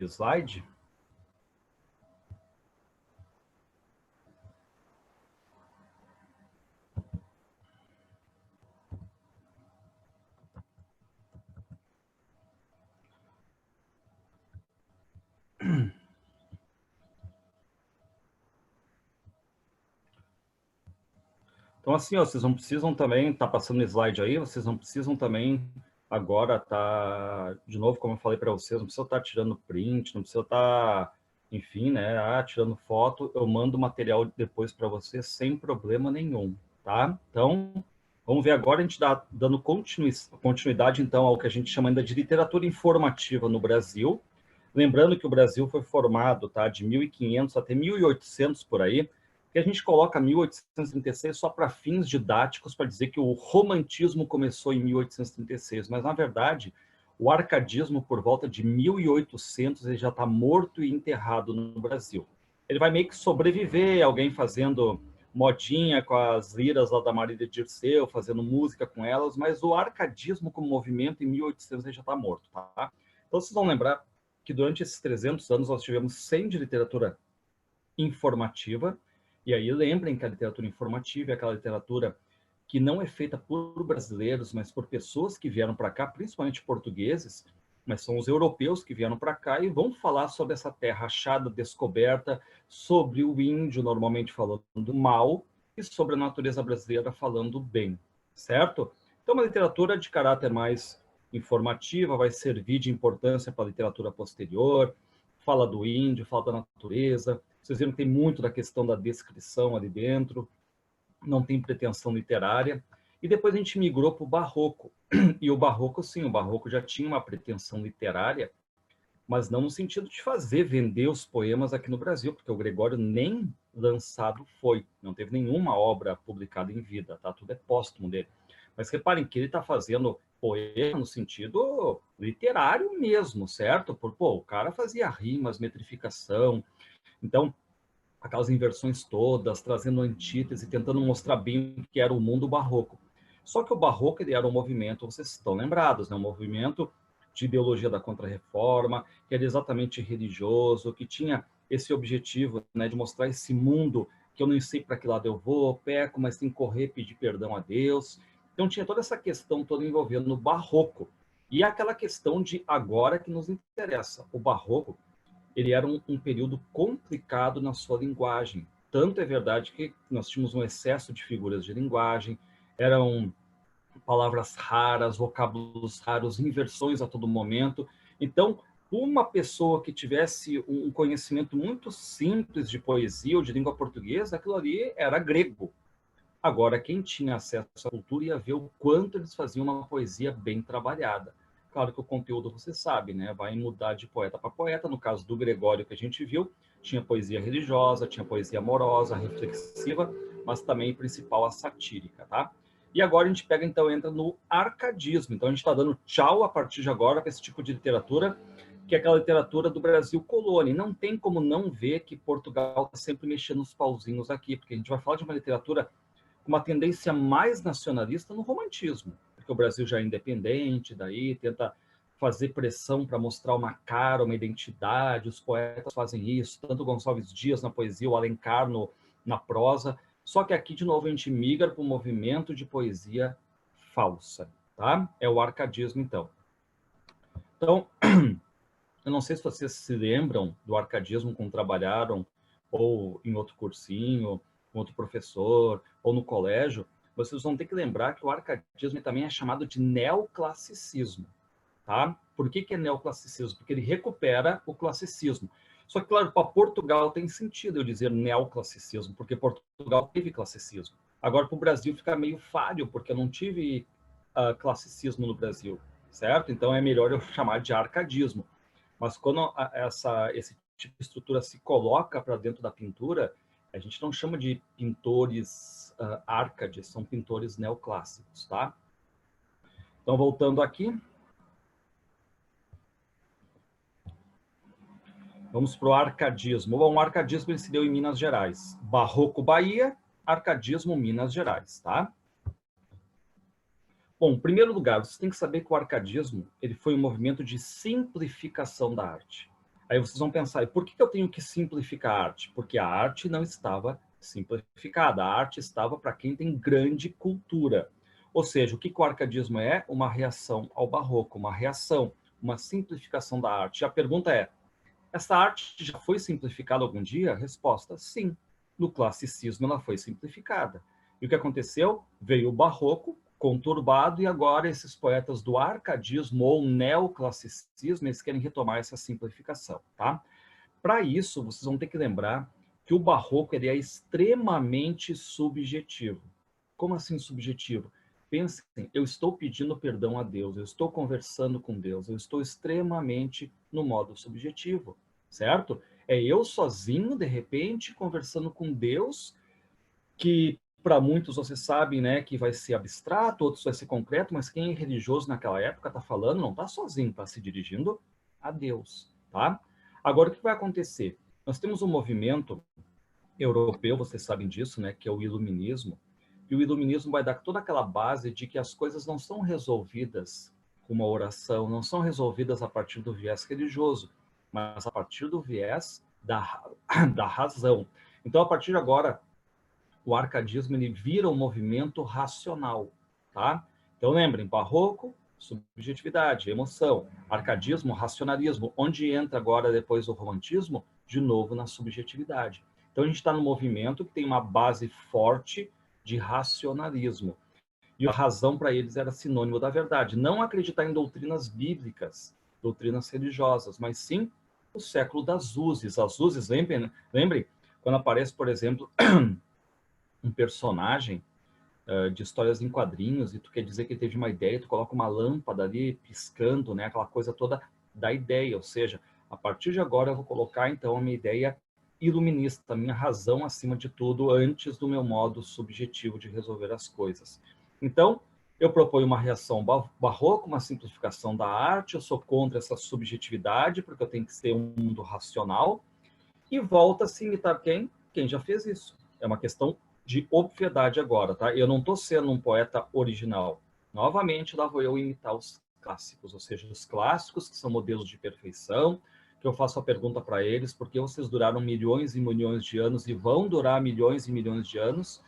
slide. Então, assim, ó, vocês não precisam também, tá passando o slide aí, vocês não precisam também agora tá, de novo, como eu falei para vocês, não precisa estar tirando print, não precisa estar, enfim, né, tirando foto, eu mando o material depois para vocês sem problema nenhum, tá? Então, vamos ver agora, a gente dando continuidade, então, ao que a gente chama ainda de literatura informativa no Brasil. Lembrando que o Brasil foi formado, tá, de 1500 até 1800 por aí, que a gente coloca 1836 só para fins didáticos, para dizer que o romantismo começou em 1836, mas, na verdade, o arcadismo, por volta de 1800, ele já está morto e enterrado no Brasil. Ele vai meio que sobreviver, alguém fazendo modinha com as liras lá da Marília Dirceu, fazendo música com elas, mas o arcadismo como movimento, em 1800, ele já está morto, tá? Então, vocês vão lembrar que durante esses 300 anos nós tivemos 100 de literatura informativa, e aí lembrem que a literatura informativa é aquela literatura que não é feita por brasileiros, mas por pessoas que vieram para cá, principalmente portugueses, mas são os europeus que vieram para cá e vão falar sobre essa terra achada, descoberta, sobre o índio, normalmente falando mal, e sobre a natureza brasileira falando bem, certo? Então, uma literatura de caráter mais informativa, vai servir de importância para a literatura posterior, fala do índio, fala da natureza. Vocês viram que tem muito da questão da descrição ali dentro, não tem pretensão literária. E depois a gente migrou para o barroco. E o barroco, sim, o barroco já tinha uma pretensão literária, mas não no sentido de vender os poemas aqui no Brasil, porque o Gregório nem lançado foi, não teve nenhuma obra publicada em vida, tá? Tudo é póstumo dele. Mas reparem que ele está fazendo poema no sentido literário mesmo, certo? Porque, pô, o cara fazia rimas, metrificação, então aquelas inversões todas, trazendo antítese, tentando mostrar bem o que era o mundo barroco. Só que o barroco ele era um movimento, vocês estão lembrados, né? Um movimento de ideologia da Contra-Reforma, que era exatamente religioso, que tinha esse objetivo, né, de mostrar esse mundo que eu não sei para que lado eu vou, peco, mas tem que correr, pedir perdão a Deus. Então tinha toda essa questão toda envolvendo o barroco. E aquela questão de agora que nos interessa. O barroco, ele era um período complicado na sua linguagem. Tanto é verdade que nós tínhamos um excesso de figuras de linguagem, eram palavras raras, vocábulos raros, inversões a todo momento. Então, uma pessoa que tivesse um conhecimento muito simples de poesia ou de língua portuguesa, aquilo ali era grego. Agora, quem tinha acesso à cultura ia ver o quanto eles faziam uma poesia bem trabalhada. Claro que o conteúdo, você sabe, né? Vai mudar de poeta para poeta. No caso do Gregório, que a gente viu, tinha poesia religiosa, tinha poesia amorosa, reflexiva, mas também, principal, a satírica, tá? E agora a gente pega, então, entra no arcadismo. Então, a gente está dando tchau a partir de agora para esse tipo de literatura, que é aquela literatura do Brasil colônia. E não tem como não ver que Portugal está sempre mexendo os pauzinhos aqui, porque a gente vai falar de uma literatura com uma tendência mais nacionalista no romantismo, porque o Brasil já é independente, daí tenta fazer pressão para mostrar uma cara, uma identidade, os poetas fazem isso, tanto Gonçalves Dias na poesia, o Alencar na prosa, só que aqui, de novo, a gente migra para um movimento de poesia falsa, tá? É o arcadismo, então. Então, eu não sei se vocês se lembram do arcadismo quando trabalharam, ou em outro cursinho, com outro professor, ou no colégio, vocês vão ter que lembrar que o arcadismo também é chamado de neoclassicismo, tá? Por que é neoclassicismo? Porque ele recupera o classicismo. Só que, claro, para Portugal tem sentido eu dizer neoclassicismo, porque Portugal teve classicismo. Agora, para o Brasil fica meio falho, porque eu não tive classicismo no Brasil, certo? Então é melhor eu chamar de arcadismo. Mas quando esse tipo de estrutura se coloca para dentro da pintura, a gente não chama de pintores árcades, são pintores neoclássicos, tá? Então, voltando aqui. Vamos para o arcadismo. Bom, o arcadismo ele se deu em Minas Gerais. Barroco, Bahia, arcadismo, Minas Gerais, tá? Bom, em primeiro lugar, você tem que saber que o arcadismo ele foi um movimento de simplificação da arte. Aí vocês vão pensar, e por que eu tenho que simplificar a arte? Porque a arte não estava simplificada, a arte estava para quem tem grande cultura. Ou seja, o que o arcadismo é? Uma reação ao barroco, uma reação, uma simplificação da arte. E a pergunta é, essa arte já foi simplificada algum dia? Resposta, sim. No classicismo ela foi simplificada. E o que aconteceu? Veio o barroco, conturbado, e agora esses poetas do arcadismo ou neoclassicismo, eles querem retomar essa simplificação, tá? Para isso, vocês vão ter que lembrar que o barroco ele é extremamente subjetivo. Como assim subjetivo? Pensem, eu estou pedindo perdão a Deus, eu estou conversando com Deus, eu estou extremamente no modo subjetivo, certo? É eu sozinho, de repente, conversando com Deus, que para muitos vocês sabem, né, que vai ser abstrato, outros vai ser concreto, mas quem é religioso naquela época está falando, não está sozinho, está se dirigindo a Deus, tá? Agora, o que vai acontecer? Nós temos um movimento europeu, vocês sabem disso, né, que é o iluminismo, e o iluminismo vai dar toda aquela base de que as coisas não são resolvidas com uma oração, não são resolvidas a partir do viés religioso, mas a partir do viés da razão. Então, a partir de agora, o arcadismo ele vira um movimento racional, tá? Então lembrem, barroco, subjetividade, emoção, arcadismo, racionalismo, onde entra agora depois o romantismo, de novo na subjetividade. Então a gente está no movimento que tem uma base forte de racionalismo. E a razão para eles era sinônimo da verdade. Não acreditar em doutrinas bíblicas, doutrinas religiosas, mas sim o século das Uzes. As Uzes, lembrem quando aparece, por exemplo, um personagem de histórias em quadrinhos e tu quer dizer que ele teve uma ideia, tu coloca uma lâmpada ali piscando, né, aquela coisa toda da ideia, ou seja, a partir de agora eu vou colocar então a minha ideia iluminista, a minha razão acima de tudo, antes do meu modo subjetivo de resolver as coisas. Então, eu proponho uma reação barroca, uma simplificação da arte, eu sou contra essa subjetividade, porque eu tenho que ser um mundo racional, e volta a se imitar quem? Quem já fez isso. É uma questão de obviedade agora, tá? Eu não estou sendo um poeta original. Novamente, lá vou eu imitar os clássicos, ou seja, os clássicos que são modelos de perfeição, que eu faço a pergunta para eles, por que vocês duraram milhões e milhões de anos e vão durar milhões e milhões de anos?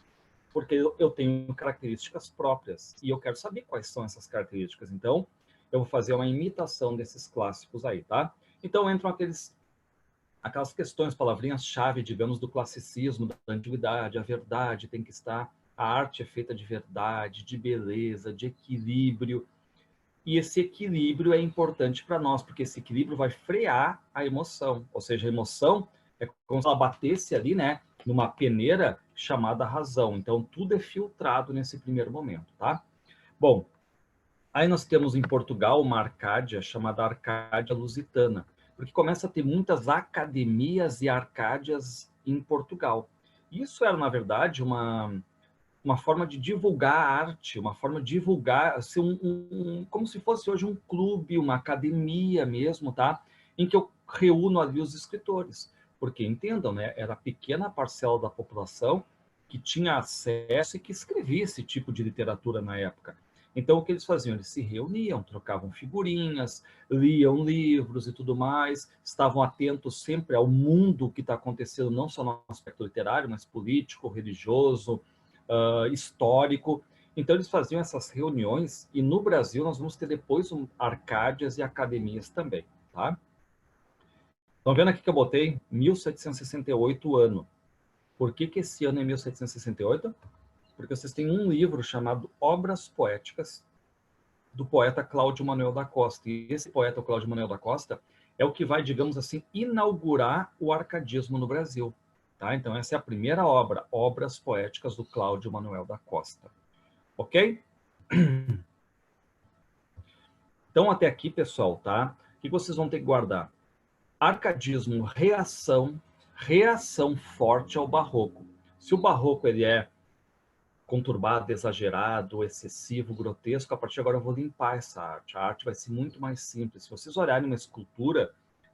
Porque eu tenho características próprias e eu quero saber quais são essas características. Então, eu vou fazer uma imitação desses clássicos aí, tá? Então, entram aquelas questões, palavrinhas-chave, digamos, do classicismo, da antiguidade, a verdade tem que estar, a arte é feita de verdade, de beleza, de equilíbrio, e esse equilíbrio é importante para nós, porque esse equilíbrio vai frear a emoção, ou seja, a emoção é como se ela batesse ali, né, numa peneira chamada razão, então tudo é filtrado nesse primeiro momento, tá? Bom, aí nós temos em Portugal uma Arcádia chamada Arcádia Lusitana, porque começa a ter muitas academias e arcádias em Portugal. Isso era, na verdade, uma forma de divulgar a arte, uma forma de divulgar, assim, como se fosse hoje um clube, uma academia mesmo, tá? Em que eu reúno ali os escritores. Porque, entendam, né? Era a pequena parcela da população que tinha acesso e que escrevia esse tipo de literatura na época. Então, o que eles faziam? Eles se reuniam, trocavam figurinhas, liam livros e tudo mais, estavam atentos sempre ao mundo que está acontecendo, não só no aspecto literário, mas político, religioso, histórico. Então, eles faziam essas reuniões, e no Brasil nós vamos ter depois arcádias e academias também, tá? Estão vendo aqui que eu botei 1768 ano. Por que esse ano é 1768? Porque vocês têm um livro chamado Obras Poéticas, do poeta Cláudio Manuel da Costa. E esse poeta, o Cláudio Manuel da Costa, é o que vai, digamos assim, inaugurar o arcadismo no Brasil. Tá? Então, essa é a primeira obra, Obras Poéticas do Cláudio Manuel da Costa. Ok? Então, até aqui, pessoal, tá? O que vocês vão ter que guardar? Arcadismo, reação forte ao barroco. Se o barroco ele é conturbado, exagerado, excessivo, grotesco, a partir de agora eu vou limpar essa arte. A arte vai ser muito mais simples. Se vocês olharem uma escultura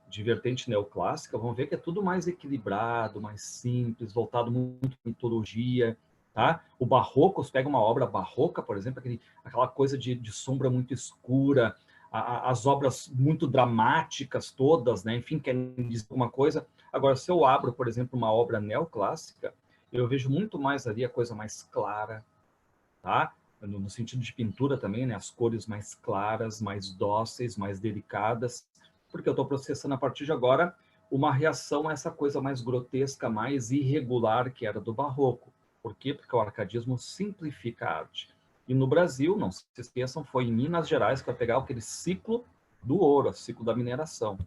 de vertente neoclássica, vão ver que é tudo mais equilibrado, mais simples, voltado muito para mitologia, tá? O barroco, você pega uma obra barroca, por exemplo, aquela coisa de sombra muito escura, as obras muito dramáticas todas, né? Enfim, querem dizer alguma coisa. Agora, se eu abro, por exemplo, uma obra neoclássica, eu vejo muito mais ali a coisa mais clara, tá? No sentido de pintura também, né? As cores mais claras, mais dóceis, mais delicadas, porque eu estou processando a partir de agora uma reação a essa coisa mais grotesca, mais irregular que era do barroco. Por quê? Porque o arcadismo simplifica a arte. E no Brasil, não se esqueçam, foi em Minas Gerais que vai pegar aquele ciclo do ouro, o ciclo da mineração.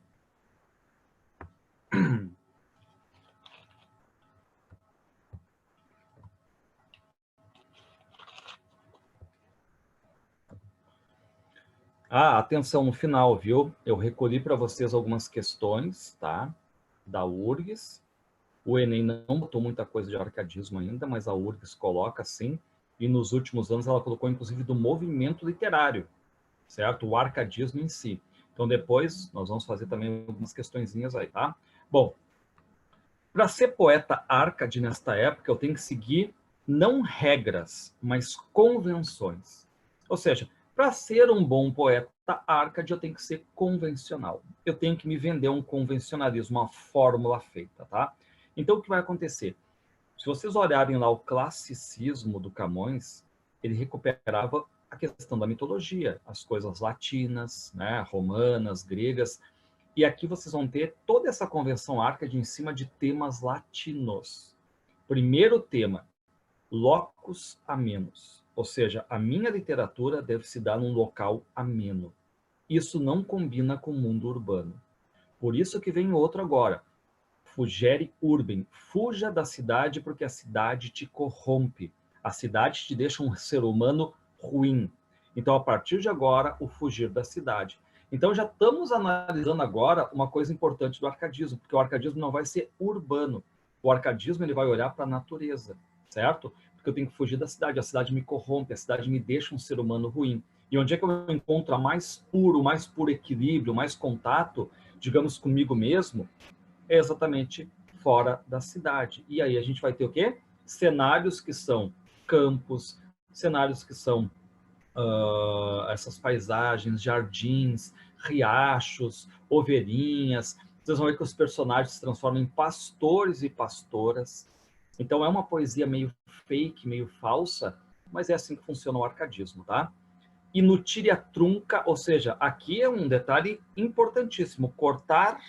Ah, atenção no final, viu? Eu recolhi para vocês algumas questões, tá? Da URGS. O Enem não botou muita coisa de arcadismo ainda, mas a URGS coloca sim. E nos últimos anos ela colocou, inclusive, do movimento literário, certo? O arcadismo em si. Então, depois, nós vamos fazer também algumas questõezinhas aí, tá? Bom, para ser poeta arcade nesta época, eu tenho que seguir não regras, mas convenções. Ou seja, para ser um bom poeta arcade, eu tenho que ser convencional. Eu tenho que me vender um convencionalismo, uma fórmula feita, tá? Então, o que vai acontecer? Se vocês olharem lá o classicismo do Camões, ele recuperava a questão da mitologia, as coisas latinas, né, romanas, gregas, e aqui vocês vão ter toda essa convenção arcade em cima de temas latinos. Primeiro tema, locus amenus, ou seja, a minha literatura deve se dar num local ameno. Isso não combina com o mundo urbano. Por isso que vem outro agora, fugere urbem, fuja da cidade porque a cidade te corrompe. A cidade te deixa um ser humano ruim. Então, a partir de agora, o fugir da cidade. Então, já estamos analisando agora uma coisa importante do arcadismo, porque o arcadismo não vai ser urbano. O arcadismo ele vai olhar para a natureza, certo? Porque eu tenho que fugir da cidade. A cidade me corrompe, a cidade me deixa um ser humano ruim. E onde é que eu encontro a mais puro equilíbrio, mais contato, digamos, comigo mesmo? É exatamente fora da cidade. E aí a gente vai ter o quê? Cenários que são campos, cenários que são essas paisagens, jardins, riachos, ovelhinhas. Vocês vão ver que os personagens se transformam em pastores e pastoras. Então é uma poesia meio fake, meio falsa, mas é assim que funciona o arcadismo, tá? E no tire a trunca, ou seja, aqui é um detalhe importantíssimo, cortar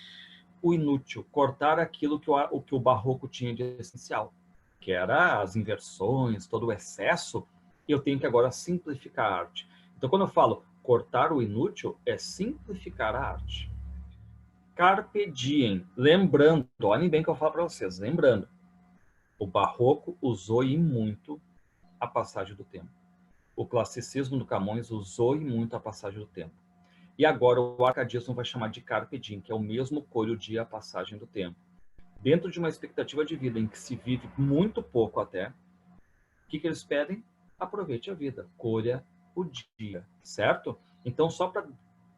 o inútil, cortar aquilo que o barroco tinha de essencial, que era as inversões, todo o excesso, e eu tenho que agora simplificar a arte. Então, quando eu falo cortar o inútil, é simplificar a arte. Carpe diem, lembrando, olhem bem o que eu falo para vocês, lembrando, o barroco usou e muito a passagem do tempo. O classicismo do Camões usou e muito a passagem do tempo. E agora o arcadismo vai chamar de carpe diem, que é o mesmo colhe o dia, a passagem do tempo. Dentro de uma expectativa de vida em que se vive muito pouco até, o que eles pedem? Aproveite a vida, colha o dia, certo? Então, só para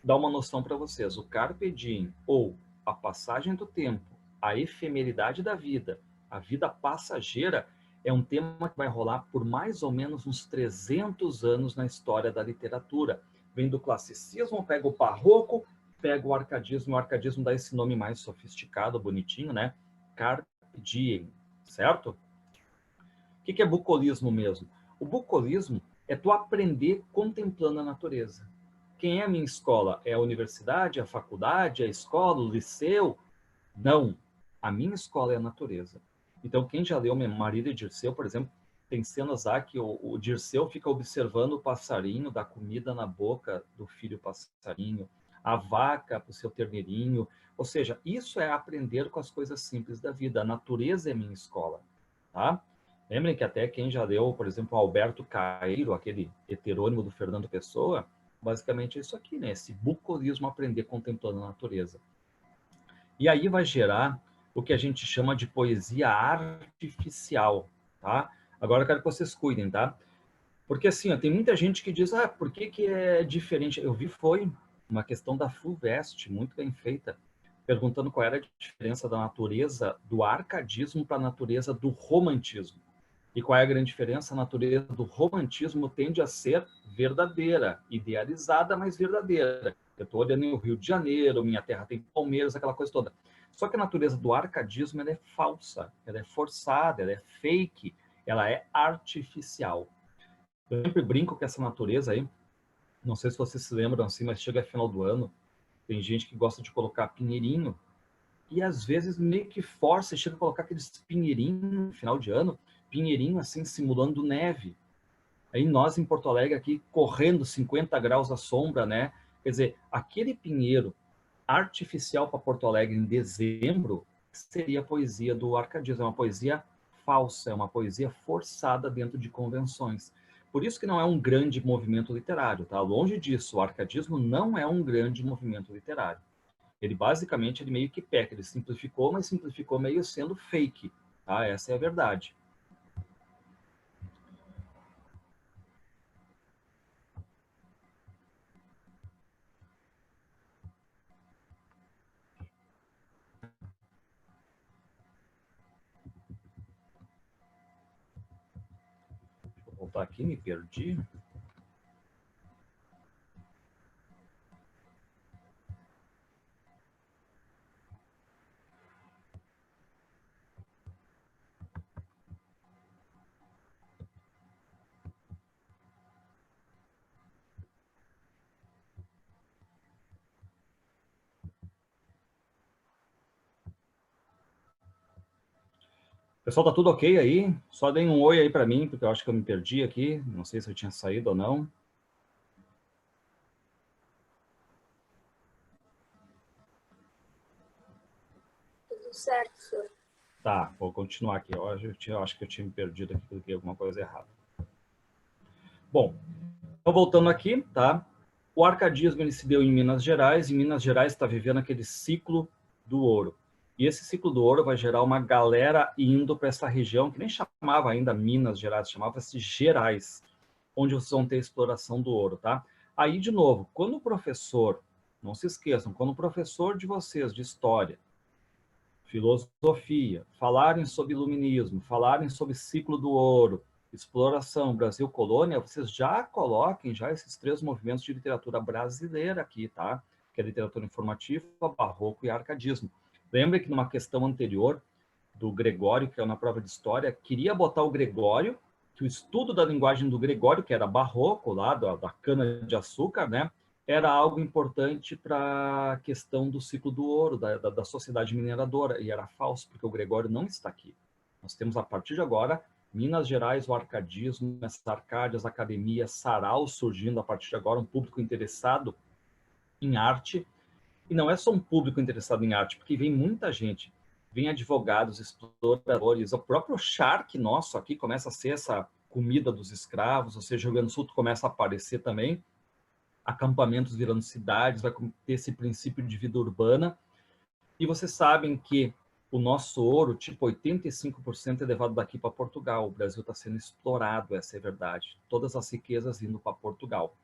dar uma noção para vocês, o carpe diem, ou a passagem do tempo, a efemeridade da vida, a vida passageira, é um tema que vai rolar por mais ou menos uns 300 anos na história da literatura. Vem do classicismo, pega o barroco, pega o arcadismo dá esse nome mais sofisticado, bonitinho, né? Carpe diem, certo? O que é bucolismo mesmo? O bucolismo é tu aprender contemplando a natureza. Quem é a minha escola? É a universidade, a faculdade, a escola, o liceu? Não. A minha escola é a natureza. Então, quem já leu Marília e Dirceu, por exemplo, tem cenas lá que o Dirceu fica observando o passarinho, dá comida na boca do filho passarinho, a vaca para o seu terneirinho. Ou seja, isso é aprender com as coisas simples da vida. A natureza é minha escola, tá? Lembrem que até quem já leu, por exemplo, Alberto Caeiro, aquele heterônimo do Fernando Pessoa, basicamente é isso aqui, né? Esse bucolismo, aprender contemplando a natureza. E aí vai gerar o que a gente chama de poesia artificial, tá? Agora eu quero que vocês cuidem, tá? Porque assim, ó, tem muita gente que diz, por que é diferente? Eu vi, foi uma questão da FUVEST, muito bem feita, perguntando qual era a diferença da natureza do arcadismo para a natureza do romantismo. E qual é a grande diferença? A natureza do romantismo tende a ser verdadeira, idealizada, mas verdadeira. Eu estou olhando o Rio de Janeiro, minha terra tem Palmeiras, aquela coisa toda. Só que a natureza do arcadismo ela é falsa, ela é forçada, ela é fake, ela é artificial. Eu sempre brinco com essa natureza aí, não sei se vocês se lembram assim, mas chega final do ano, tem gente que gosta de colocar pinheirinho, e às vezes meio que força, chega a colocar aqueles pinheirinhos no final de ano, pinheirinho assim simulando neve. Aí nós em Porto Alegre aqui correndo 50 graus à sombra, né? Quer dizer, aquele pinheiro artificial para Porto Alegre em dezembro seria a poesia do arcadismo, é uma poesia falsa, é uma poesia forçada dentro de convenções. Por isso que não é um grande movimento literário, tá? Longe disso, o arcadismo não é um grande movimento literário. Ele basicamente ele meio que peca, ele simplificou, mas simplificou meio sendo fake, tá? Essa é a verdade. Vou voltar aqui, me perdi. Pessoal, tá tudo ok aí? Só deem um oi aí para mim, porque eu acho que eu me perdi aqui. Não sei se eu tinha saído ou não. Tudo certo, senhor. Tá, vou continuar aqui. Eu acho que eu tinha me perdido aqui, coloquei alguma coisa errada. Bom, então voltando aqui, tá? O arcadismo ele se deu em Minas Gerais, e Minas Gerais está vivendo aquele ciclo do ouro. E esse ciclo do ouro vai gerar uma galera indo para essa região, que nem chamava ainda Minas Gerais, chamava-se Gerais, onde vocês vão ter exploração do ouro, tá? Aí, de novo, quando o professor, não se esqueçam, quando o professor de vocês, de história, filosofia, falarem sobre iluminismo, falarem sobre ciclo do ouro, exploração, Brasil colônia, vocês já coloquem já esses três movimentos de literatura brasileira aqui, tá? Que é literatura informativa, barroco e arcadismo. Lembre que numa questão anterior do Gregório, que é uma prova de história, queria botar o Gregório, que o estudo da linguagem do Gregório, que era barroco lá, da cana-de-açúcar, né? Era algo importante para a questão do ciclo do ouro, da sociedade mineradora, e era falso, porque o Gregório não está aqui. Nós temos, a partir de agora, Minas Gerais, o arcadismo, as arcádias, academias, saraus surgindo a partir de agora, um público interessado em arte, e não é só um público interessado em arte, porque vem muita gente, vem advogados, exploradores, o próprio charque nosso aqui começa a ser essa comida dos escravos, ou seja, o Rio Grande do Sul começa a aparecer também, acampamentos virando cidades, vai ter esse princípio de vida urbana. E vocês sabem que o nosso ouro, tipo 85% é levado daqui para Portugal. O Brasil está sendo explorado, essa é a verdade. Todas as riquezas indo para Portugal.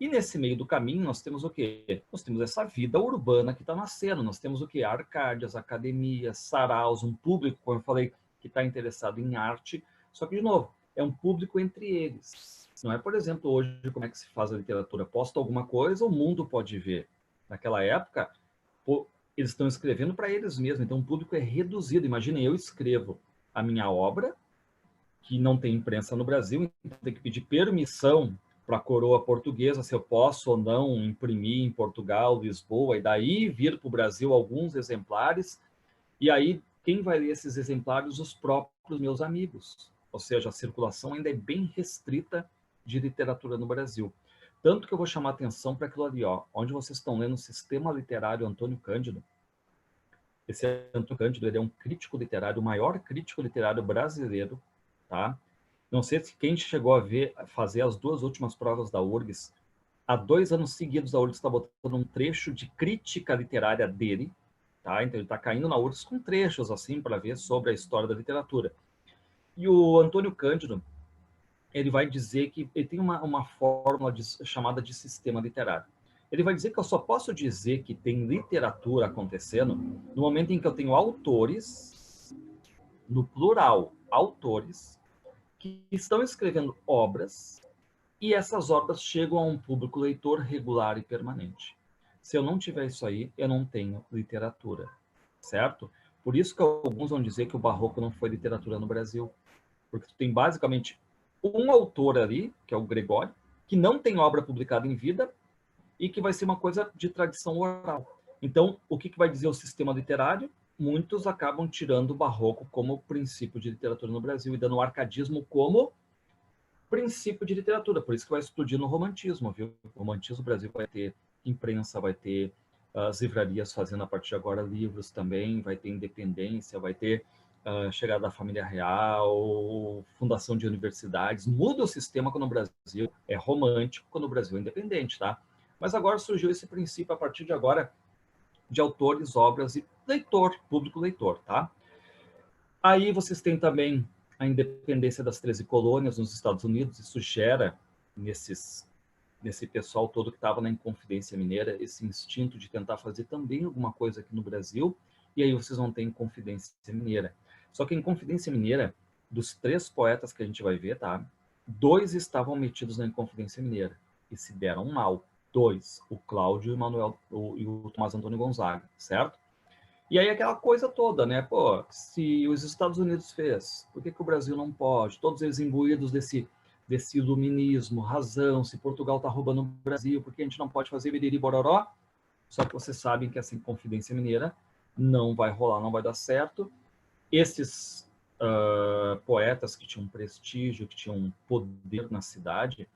E nesse meio do caminho nós temos o quê? Nós temos essa vida urbana que está nascendo. Nós temos o quê? Arcádias, academias, saraus, um público, como eu falei, que está interessado em arte. Só que, de novo, é um público entre eles. Não é, por exemplo, hoje como é que se faz a literatura. Posta alguma coisa, o mundo pode ver. Naquela época, eles estão escrevendo para eles mesmos. Então, o público é reduzido. Imaginem, eu escrevo a minha obra, que não tem imprensa no Brasil, então tem que pedir permissão para a coroa portuguesa se eu posso ou não imprimir em Portugal, Lisboa, e daí vir para o Brasil alguns exemplares. E aí, quem vai ler esses exemplares? Os próprios meus amigos. Ou seja, a circulação ainda é bem restrita de literatura no Brasil. Tanto que eu vou chamar atenção para aquilo ali, ó, onde vocês estão lendo o Sistema Literário Antônio Cândido. Esse Antônio Cândido ele é um crítico literário, o maior crítico literário brasileiro, tá? Não sei se quem chegou a ver, fazer as duas últimas provas da URGS, há 2 anos seguidos a URGS está botando um trecho de crítica literária dele, tá? Então ele está caindo na URGS com trechos assim para ver sobre a história da literatura. E o Antônio Cândido, ele vai dizer que ele tem uma fórmula chamada de sistema literário. Ele vai dizer que eu só posso dizer que tem literatura acontecendo no momento em que eu tenho autores, no plural, autores, que estão escrevendo obras e essas obras chegam a um público leitor regular e permanente. Se eu não tiver isso aí, eu não tenho literatura, certo? Por isso que alguns vão dizer que o barroco não foi literatura no Brasil, porque tu tem basicamente um autor ali, que é o Gregório, que não tem obra publicada em vida e que vai ser uma coisa de tradição oral. Então, o que vai dizer o sistema literário? Muitos acabam tirando o barroco como princípio de literatura no Brasil e dando o arcadismo como princípio de literatura. Por isso que vai explodir no romantismo, viu? O romantismo no Brasil vai ter imprensa, vai ter as livrarias fazendo a partir de agora livros também, vai ter independência, vai ter chegada da família real, fundação de universidades. Muda o sistema quando o Brasil é romântico, quando o Brasil é independente, tá? Mas agora surgiu esse princípio a partir de agora de autores, obras e leitor, público leitor, tá? Aí vocês têm também a independência das 13 colônias nos Estados Unidos, isso gera nesse pessoal todo que estava na Inconfidência Mineira, esse instinto de tentar fazer também alguma coisa aqui no Brasil, e aí vocês vão ter Inconfidência Mineira. Só que a Inconfidência Mineira, dos 3 poetas que a gente vai ver, tá? 2 estavam metidos na Inconfidência Mineira e se deram mal. 2, o Cláudio e o Tomás Antônio Gonzaga, certo? E aí aquela coisa toda, né? Pô, se os Estados Unidos fez, por que o Brasil não pode? Todos eles imbuídos desse iluminismo, razão, se Portugal está roubando o Brasil, por que a gente não pode fazer biriri bororó? Só que vocês sabem que essa Inconfidência Mineira não vai rolar, não vai dar certo. Esses poetas que tinham prestígio, que tinham poder na cidade,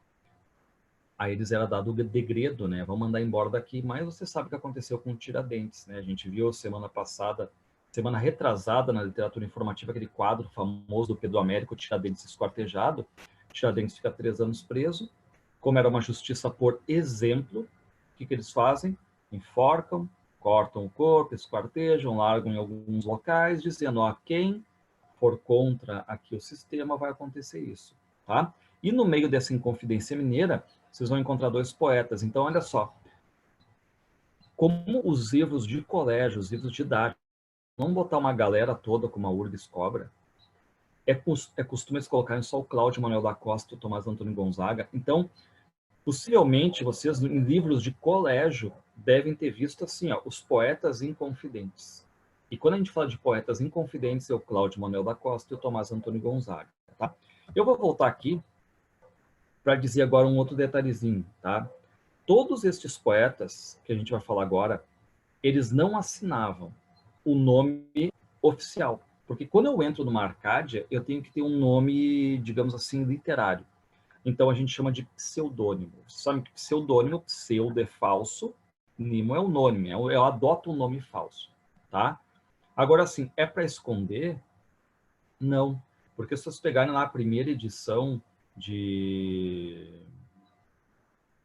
a eles era dado o degredo, né? Vão mandar embora daqui, mas você sabe o que aconteceu com o Tiradentes, né? A gente viu semana retrasada na literatura informativa, aquele quadro famoso do Pedro Américo, Tiradentes esquartejado. Tiradentes fica 3 anos preso. Como era uma justiça por exemplo, o que eles fazem? Enforcam, cortam o corpo, esquartejam, largam em alguns locais, dizendo, ó, quem for contra aqui o sistema vai acontecer isso, tá? E no meio dessa Inconfidência Mineira, vocês vão encontrar 2 poetas. Então, olha só, como os livros de colégio, os livros didáticos, vamos botar uma galera toda como a URGS cobra, é costume eles colocarem só o Cláudio Manuel da Costa e o Tomás Antônio Gonzaga. Então, possivelmente, vocês, em livros de colégio, devem ter visto assim, ó, os poetas inconfidentes. E quando a gente fala de poetas inconfidentes, é o Cláudio Manuel da Costa e o Tomás Antônio Gonzaga, tá? Eu vou voltar aqui para dizer agora um outro detalhezinho, tá? Todos estes poetas que a gente vai falar agora, eles não assinavam o nome oficial. Porque quando eu entro numa Arcádia, eu tenho que ter um nome, digamos assim, literário. Então a gente chama de pseudônimo. Você sabe que pseudônimo, pseudo é falso, nimo é o nome, eu adoto um nome falso, tá? Agora, assim, é para esconder? Não. Porque se vocês pegarem lá a primeira edição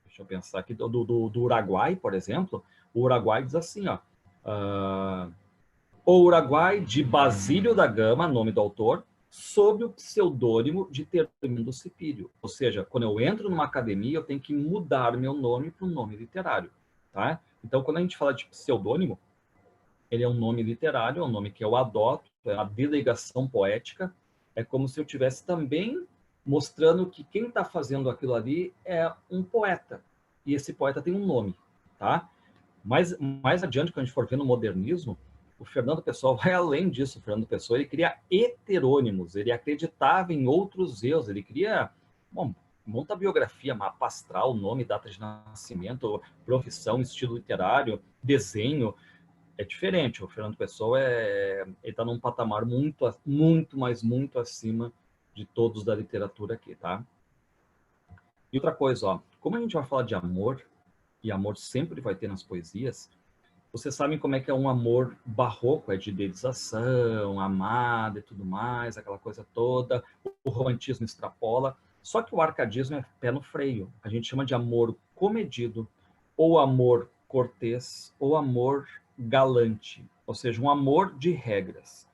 deixa eu pensar aqui, do Uruguai, por exemplo, o Uruguai diz assim, ó, o Uruguai de Basílio da Gama, nome do autor, sob o pseudônimo de Termindo Cipírio. Ou seja, quando eu entro numa academia, eu tenho que mudar meu nome para um nome literário, tá? Então, quando a gente fala de pseudônimo, ele é um nome literário, é um nome que eu adoto, é uma delegação poética, é como se eu estivesse também mostrando que quem está fazendo aquilo ali é um poeta, e esse poeta tem um nome, tá? Mais adiante, quando a gente for ver no modernismo, o Fernando Pessoa vai além disso. O Fernando Pessoa, ele cria heterônimos, ele acreditava em outros eus, ele cria, bom, monta biografia, mapa astral, nome, data de nascimento, profissão, estilo literário, desenho. É diferente. O Fernando Pessoa ele está num patamar muito, mas muito acima de todos da literatura aqui, tá? E outra coisa, ó, como a gente vai falar de amor, e amor sempre vai ter nas poesias, vocês sabem como é que é um amor barroco, é de idealização, amada e tudo mais, aquela coisa toda, o romantismo extrapola, só que o arcadismo é pé no freio. A gente chama de amor comedido, ou amor cortês, ou amor galante, ou seja, um amor de regras.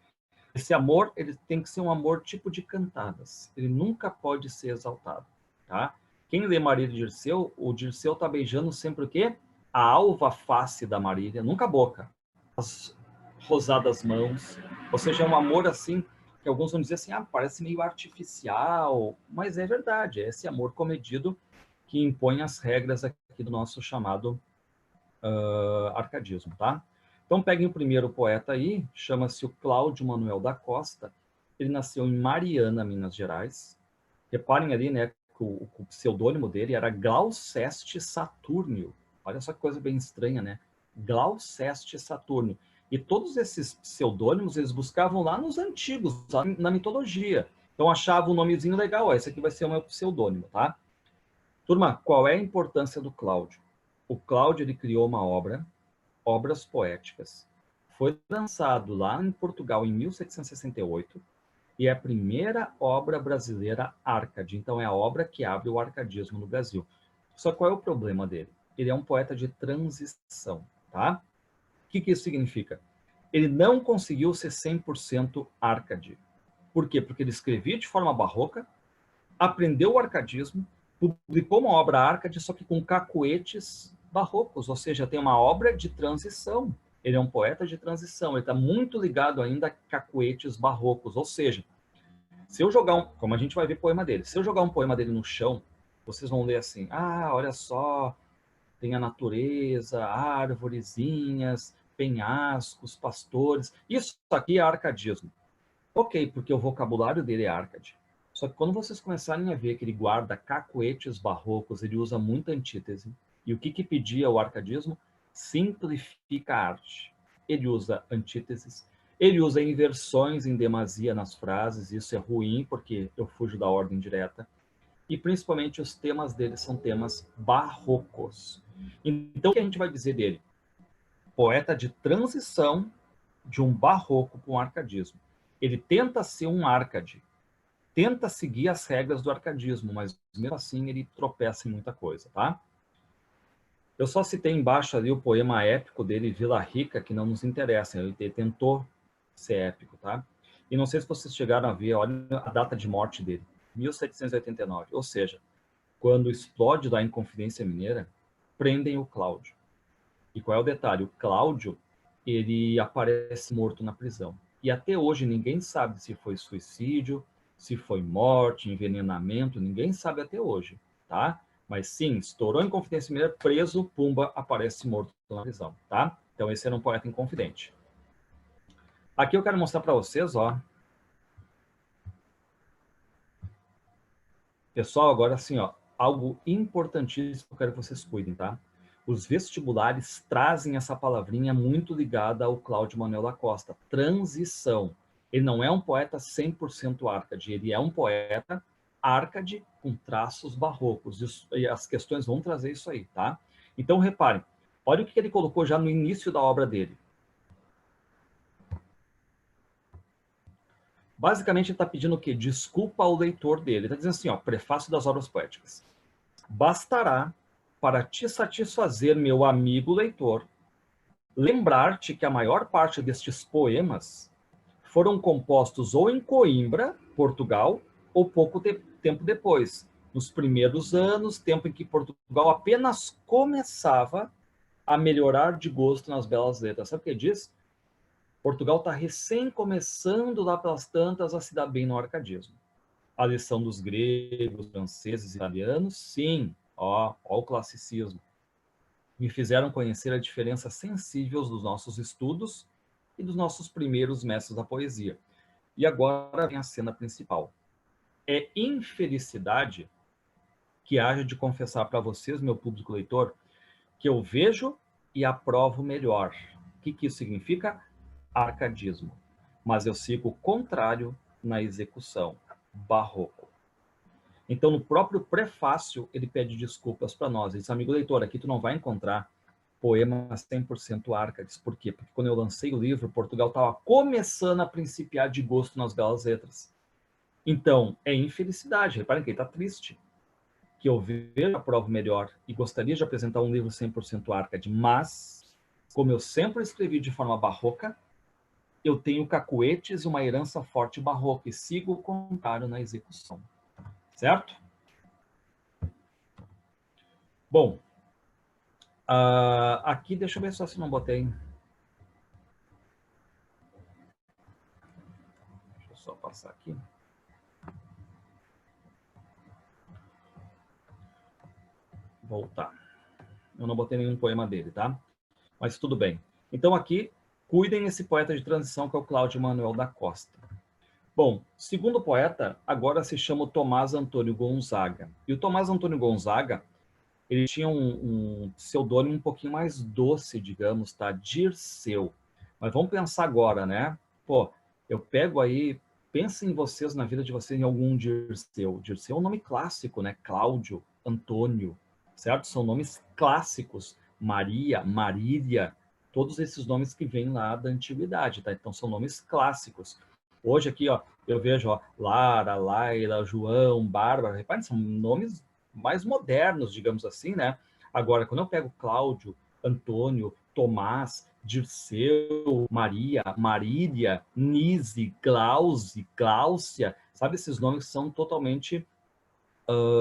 Esse amor, ele tem que ser um amor tipo de cantadas, ele nunca pode ser exaltado, tá? Quem lê Marília de Dirceu, o Dirceu está beijando sempre o quê? A alva face da Marília, nunca a boca. As rosadas mãos. Ou seja, é um amor assim, que alguns vão dizer assim, parece meio artificial, mas é verdade, é esse amor comedido que impõe as regras aqui do nosso chamado arcadismo, tá? Então, peguem o primeiro poeta aí, chama-se o Cláudio Manuel da Costa. Ele nasceu em Mariana, Minas Gerais. Reparem ali, né, que o pseudônimo dele era Glauceste Saturnio. Olha só que coisa bem estranha, né? Glauceste Saturnio. E todos esses pseudônimos, eles buscavam lá nos antigos, lá na mitologia. Então, achavam um nomezinho legal. Ó, esse aqui vai ser o meu pseudônimo, tá? Turma, qual é a importância do Cláudio? O Cláudio, ele criou uma obra, Obras Poéticas. Foi lançado lá em Portugal em 1768 e é a primeira obra brasileira arcade. Então, é a obra que abre o arcadismo no Brasil. Só qual é o problema dele? Ele é um poeta de transição, tá? O que isso significa? Ele não conseguiu ser 100% arcade. Por quê? Porque ele escrevia de forma barroca, aprendeu o arcadismo, publicou uma obra arcade, só que com cacoetes barrocos, ou seja, tem uma obra de transição. Ele é um poeta de transição, ele está muito ligado ainda a cacoetes barrocos, ou seja, se eu jogar como a gente vai ver poema dele, se eu jogar um poema dele no chão, vocês vão ler assim, olha só, tem a natureza, árvorezinhas, penhascos, pastores, isso aqui é arcadismo. Ok, porque o vocabulário dele é arcade. Só que quando vocês começarem a ver que ele guarda cacoetes barrocos, ele usa muita antítese. E o que pedia o arcadismo? Simplifica a arte. Ele usa antíteses, ele usa inversões em demasia nas frases, isso é ruim porque eu fujo da ordem direta. E principalmente os temas dele são temas barrocos. Então o que a gente vai dizer dele? Poeta de transição de um barroco para um arcadismo. Ele tenta ser um arcade, tenta seguir as regras do arcadismo, mas mesmo assim ele tropeça em muita coisa, tá? Eu só citei embaixo ali o poema épico dele, Vila Rica, que não nos interessa, ele tentou ser épico, tá? E não sei se vocês chegaram a ver, olha a data de morte dele, 1789, ou seja, quando explode lá em Confidência Mineira, prendem o Cláudio. E qual é o detalhe? O Cláudio, ele aparece morto na prisão. E até hoje ninguém sabe se foi suicídio, se foi morte, envenenamento, ninguém sabe até hoje, tá? Mas sim, estourou em Confidência Mineira, preso, pumba, aparece morto na prisão, tá? Então esse era um poeta inconfidente. Aqui eu quero mostrar para vocês, ó. Pessoal, agora assim, ó, algo importantíssimo que eu quero que vocês cuidem, tá? Os vestibulares trazem essa palavrinha muito ligada ao Cláudio Manuel da Costa, transição. Ele não é um poeta 100% arcade, ele é um poeta arcade com traços barrocos. E as questões vão trazer isso aí, tá? Então, reparem, olha o que ele colocou já no início da obra dele. Basicamente, ele está pedindo o quê? Desculpa ao leitor dele. Ele está dizendo assim, ó, prefácio das obras poéticas. Bastará para te satisfazer, meu amigo leitor, lembrar-te que a maior parte destes poemas foram compostos ou em Coimbra, Portugal, ou pouco tempo depois, nos primeiros anos, tempo em que Portugal apenas começava a melhorar de gosto nas belas letras. Sabe o que diz? Portugal está recém começando lá pelas tantas a se dar bem no arcadismo. A lição dos gregos, franceses, italianos, sim, ó o classicismo. Me fizeram conhecer a diferença sensível dos nossos estudos e dos nossos primeiros mestres da poesia. E agora vem a cena principal. É infelicidade que haja de confessar para vocês, meu público leitor, que eu vejo e aprovo melhor. O que isso significa? Arcadismo. Mas eu sigo o contrário na execução, barroco. Então, no próprio prefácio, ele pede desculpas para nós. Ele diz, amigo leitor, aqui tu não vai encontrar poemas 100% arcades. Por quê? Porque quando eu lancei o livro, Portugal estava começando a principiar de gosto nas belas letras. Então, é infelicidade. Reparem que ele está triste. Que eu vejo a prova melhor e gostaria de apresentar um livro 100% arcade, mas, como eu sempre escrevi de forma barroca, eu tenho cacoetes e uma herança forte barroca e sigo o contrário na execução. Certo? Bom, aqui, deixa eu ver só se não botei. Deixa eu só passar aqui. Voltar. Eu não botei nenhum poema dele, tá? Mas tudo bem. Então aqui, cuidem esse poeta de transição que é o Cláudio Manuel da Costa. Bom, segundo poeta, agora se chama o Tomás Antônio Gonzaga. E o Tomás Antônio Gonzaga, ele tinha um pseudônimo um pouquinho mais doce, digamos, tá? Dirceu. Mas vamos pensar agora, né? Pô, eu pego aí, pensa em vocês, na vida de vocês, em algum Dirceu. Dirceu é um nome clássico, né? Cláudio, Antônio, certo? São nomes clássicos. Maria, Marília, todos esses nomes que vêm lá da antiguidade, tá? Então são nomes clássicos. Hoje aqui, ó, eu vejo, ó, Lara, Laila, João, Bárbara, reparem, são nomes mais modernos, digamos assim, né? Agora, quando eu pego Cláudio, Antônio, Tomás, Dirceu, Maria, Marília, Nise, Glauze, Gláucia, sabe? Esses nomes são totalmente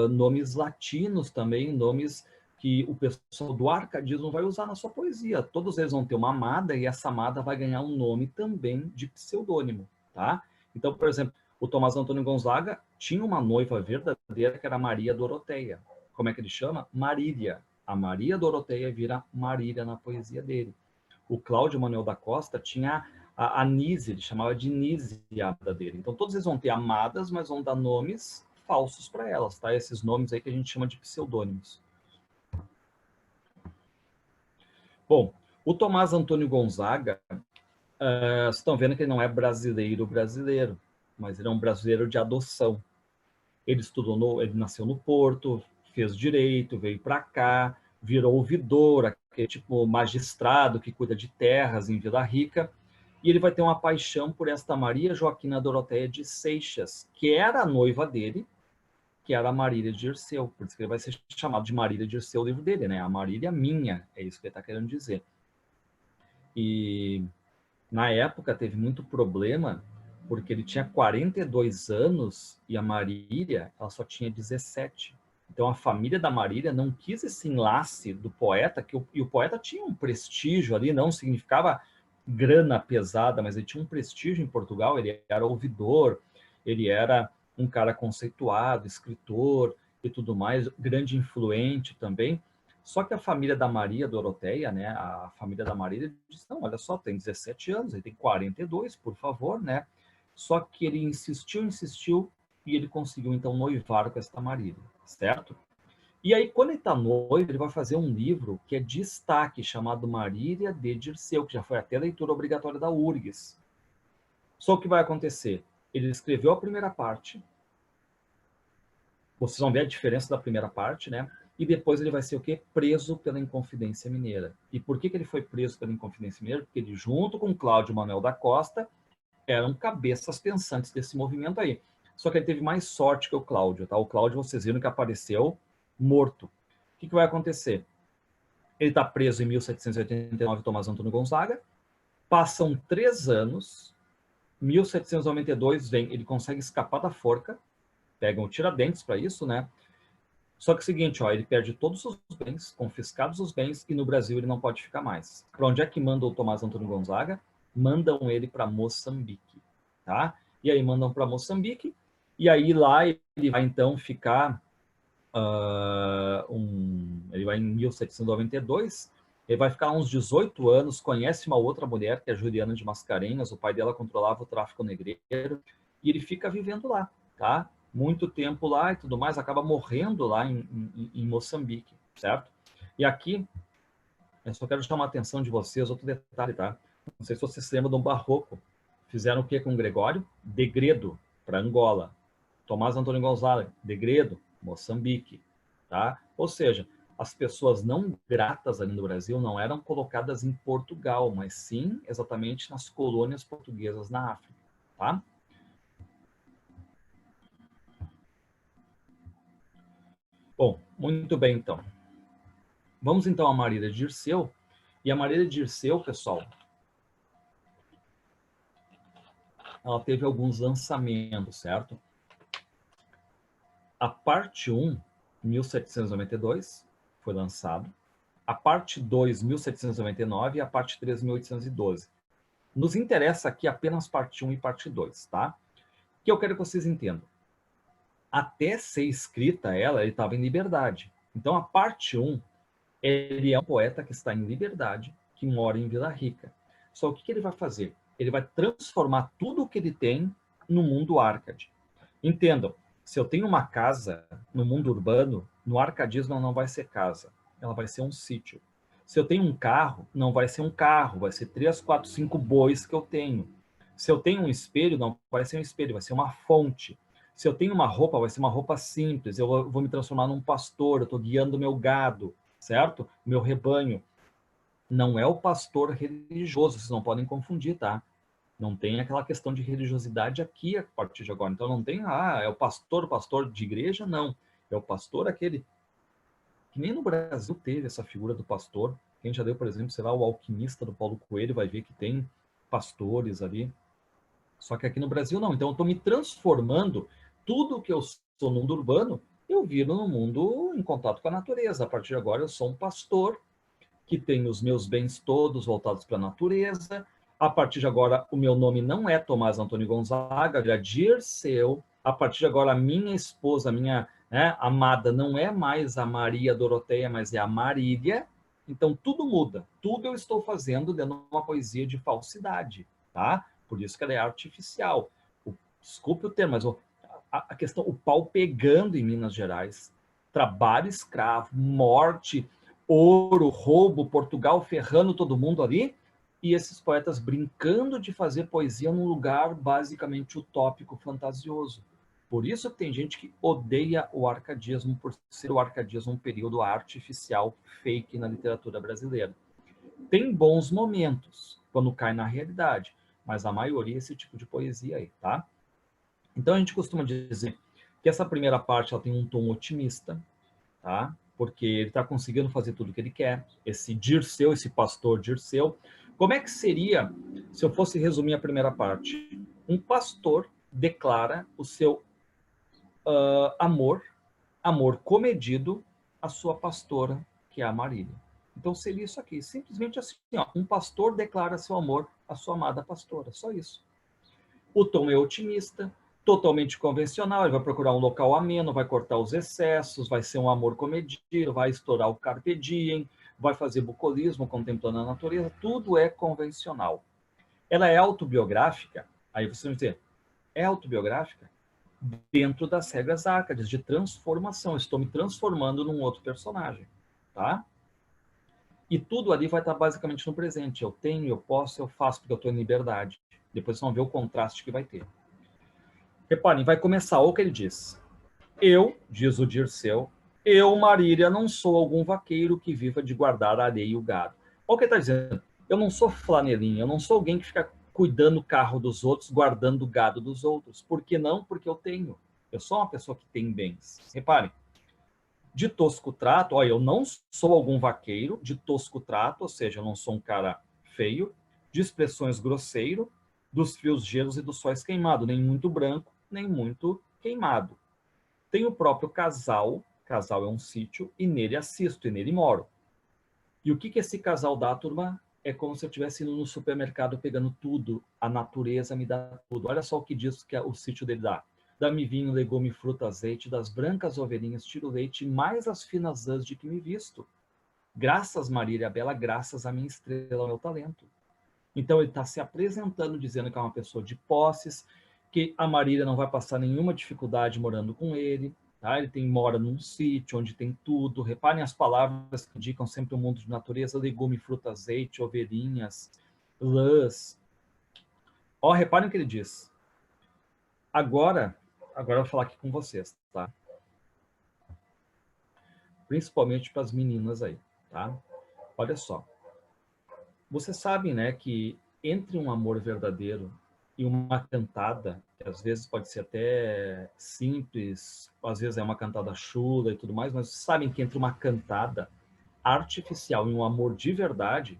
nomes latinos também, nomes que o pessoal do arcadismo vai usar na sua poesia. Todos eles vão ter uma amada e essa amada vai ganhar um nome também de pseudônimo, tá? Então, por exemplo, o Tomás Antônio Gonzaga tinha uma noiva verdadeira que era Maria Doroteia. Como é que ele chama? Marília. A Maria Doroteia vira Marília na poesia dele. O Cláudio Manuel da Costa tinha a Nise, ele chamava de Nise a amada dele. Então, todos eles vão ter amadas, mas vão dar nomes falsos para elas, tá? Esses nomes aí que a gente chama de pseudônimos. Bom, o Tomás Antônio Gonzaga, vocês estão vendo que ele não é brasileiro, mas ele é um brasileiro de adoção. Ele ele nasceu no Porto, fez direito, veio para cá, virou ouvidor, aquele tipo magistrado que cuida de terras em Vila Rica, e ele vai ter uma paixão por esta Maria Joaquina Doroteia de Seixas, que era a noiva dele, que era a Marília de Dirceu, por isso que ele vai ser chamado de Marília de Dirceu, o livro dele, né? A Marília minha, é isso que ele está querendo dizer. E na época teve muito problema, porque ele tinha 42 anos e a Marília, ela só tinha 17. Então a família da Marília não quis esse enlace do poeta, e o poeta tinha um prestígio ali, não significava grana pesada, mas ele tinha um prestígio em Portugal, ele era ouvidor, ele era um cara conceituado, escritor e tudo mais, grande influente também. Só que a família da Maria Doroteia, né, a família da Marília disse, não, olha só, tem 17 anos, ele tem 42, por favor, né? Só que ele insistiu, e ele conseguiu, então, noivar com esta Marília, certo? E aí, quando ele está noivo, ele vai fazer um livro que é destaque, chamado Marília de Dirceu, que já foi até leitura obrigatória da URGS. Só o que vai acontecer? Ele escreveu a primeira parte, vocês vão ver a diferença da primeira parte, né? E depois ele vai ser o quê? Preso pela Inconfidência Mineira. E por que ele foi preso pela Inconfidência Mineira? Porque ele, junto com Cláudio Manuel da Costa, eram cabeças pensantes desse movimento aí. Só que ele teve mais sorte que o Cláudio, tá? O Cláudio, vocês viram que apareceu morto. O que vai acontecer? Ele está preso em 1789, Tomás Antônio Gonzaga. Passam 3 anos. 1792 vem, ele consegue escapar da forca. Pegam o Tiradentes para isso, né? Só que é o seguinte, ó, ele perde todos os bens, confiscados os bens, e no Brasil ele não pode ficar mais. Para onde é que manda o Tomás Antônio Gonzaga? Mandam ele para Moçambique, tá? E aí mandam para Moçambique, e aí lá ele vai então ficar, ele vai em 1792, ele vai ficar uns 18 anos, conhece uma outra mulher, que é Juliana de Mascarenhas, o pai dela controlava o tráfico negreiro, e ele fica vivendo lá, tá? Muito tempo lá e tudo mais, acaba morrendo lá em Moçambique, certo? E aqui, eu só quero chamar a atenção de vocês, outro detalhe, tá? Não sei se vocês se lembram do Barroco. Fizeram o que com Gregório? Degredo, para Angola. Tomás Antônio Gonzaga, Degredo, Moçambique, tá? Ou seja, as pessoas não gratas ali no Brasil não eram colocadas em Portugal, mas sim exatamente nas colônias portuguesas na África, tá? Bom, muito bem, então. Vamos, então, a Marília de Dirceu. E a Marília de Dirceu, pessoal, ela teve alguns lançamentos, certo? A parte 1, 1792, foi lançado. A parte 2, 1799, e a parte 3, 1812. Nos interessa aqui apenas parte 1 e parte 2, tá? Que eu quero que vocês entendam. Até ser escrita ela, ele estava em liberdade. Então, a parte 1, ele é um poeta que está em liberdade, que mora em Vila Rica. Só o que ele vai fazer? Ele vai transformar tudo o que ele tem no mundo Arcade. Entendam, se eu tenho uma casa no mundo urbano, no arcadismo ela não vai ser casa, ela vai ser um sítio. Se eu tenho um carro, não vai ser um carro, vai ser 3, 4, 5 bois que eu tenho. Se eu tenho um espelho, não vai ser um espelho, vai ser uma fonte. Se eu tenho uma roupa, vai ser uma roupa simples, eu vou me transformar num pastor, eu estou guiando o meu gado, certo? Meu rebanho. Não é o pastor religioso, vocês não podem confundir, tá? Não tem aquela questão de religiosidade aqui a partir de agora. Então não tem, é o pastor de igreja, não. É o pastor aquele que nem no Brasil teve essa figura do pastor. Quem já deu, por exemplo, sei lá, o Alquimista do Paulo Coelho, vai ver que tem pastores ali. Só que aqui no Brasil não. Então eu estou me transformando, tudo que eu sou no mundo urbano, eu viro no mundo em contato com a natureza. A partir de agora eu sou um pastor que tem os meus bens todos voltados para a natureza. A partir de agora, o meu nome não é Tomás Antônio Gonzaga, é Dirceu. A partir de agora, a minha esposa, a minha amada, não é mais a Maria Doroteia, mas é a Marília. Então, tudo muda. Tudo eu estou fazendo dentro de uma poesia de falsidade, tá? Por isso que ela é artificial. Desculpe o termo, mas a questão, o pau pegando em Minas Gerais, trabalho escravo, morte, ouro, roubo, Portugal ferrando todo mundo ali, e esses poetas brincando de fazer poesia num lugar basicamente utópico, fantasioso. Por isso tem gente que odeia o arcadismo, por ser o arcadismo um período artificial, fake na literatura brasileira. Tem bons momentos, quando cai na realidade, mas a maioria é esse tipo de poesia aí, tá? Então a gente costuma dizer que essa primeira parte ela tem um tom otimista, tá? Porque ele está conseguindo fazer tudo o que ele quer. Esse Dirceu, esse pastor Dirceu. Como é que seria, se eu fosse resumir a primeira parte? Um pastor declara o seu amor comedido à sua pastora, que é a Marília. Então seria isso aqui, simplesmente assim, ó, um pastor declara seu amor à sua amada pastora, só isso. O tom é otimista, totalmente convencional, ele vai procurar um local ameno, vai cortar os excessos, vai ser um amor comedido, vai estourar o carpe diem, vai fazer bucolismo, contemplando a natureza, tudo é convencional. Ela é autobiográfica, aí você vai dizer, é autobiográfica? Dentro das regras Arcades, de transformação, eu estou me transformando num outro personagem, tá? E tudo ali vai estar basicamente no presente, eu tenho, eu posso, eu faço, porque eu estou em liberdade. Depois vocês vão ver o contraste que vai ter. Reparem, vai começar o que ele diz. Eu, diz o Dirceu, eu, Marília, não sou algum vaqueiro que viva de guardar a areia e o gado. Olha o que ele está dizendo. Eu não sou flanelinha, eu não sou alguém que fica cuidando do carro dos outros, guardando o gado dos outros. Por que não? Porque eu tenho. Eu sou uma pessoa que tem bens. Reparem, de tosco trato, olha, eu não sou algum vaqueiro, de tosco trato, ou seja, eu não sou um cara feio, de expressões grosseiro, dos frios gelos e dos sóis queimado, nem muito branco, nem muito queimado. Tem o próprio casal é um sítio, e nele assisto, e nele moro. E o que esse casal dá, turma? É como se eu estivesse indo no supermercado pegando tudo, a natureza me dá tudo. Olha só o que diz que o sítio dele dá. Dá-me vinho, legume, fruta, azeite, das brancas ovelhinhas tiro leite, mais as finas lãs de que me visto. Graças, Marília Bela, graças à minha estrela, ao meu talento. Então ele está se apresentando, dizendo que é uma pessoa de posses, que a Marília não vai passar nenhuma dificuldade morando com ele, tá? Ele mora num sítio onde tem tudo. Reparem as palavras que indicam sempre o mundo de natureza: legume, fruta, azeite, ovelhinhas, lãs. Ó, reparem o que ele diz. Agora eu vou falar aqui com vocês, tá? Principalmente para as meninas aí, tá? Olha só. Vocês sabem, né, que entre um amor verdadeiro e uma cantada, que às vezes pode ser até simples, às vezes é uma cantada chula e tudo mais, mas vocês sabem que entre uma cantada artificial e um amor de verdade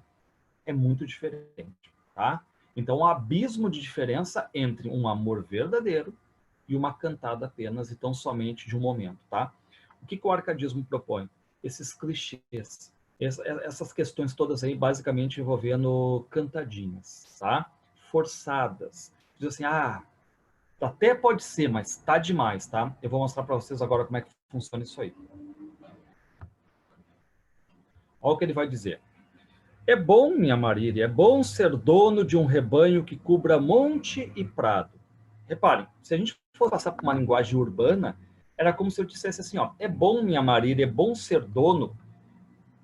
é muito diferente, tá? Então, um abismo de diferença entre um amor verdadeiro e uma cantada apenas e tão somente de um momento, tá? O que o arcadismo propõe? Esses clichês, essas questões todas aí, basicamente envolvendo cantadinhas, tá? Forçadas. Diz assim, até pode ser, mas tá demais, tá? Eu vou mostrar para vocês agora como é que funciona isso aí. Olha o que ele vai dizer. É bom, minha Marília, é bom ser dono de um rebanho que cubra monte e prado. Reparem, se a gente for passar por uma linguagem urbana, era como se eu dissesse assim, ó, é bom, minha Marília, é bom ser dono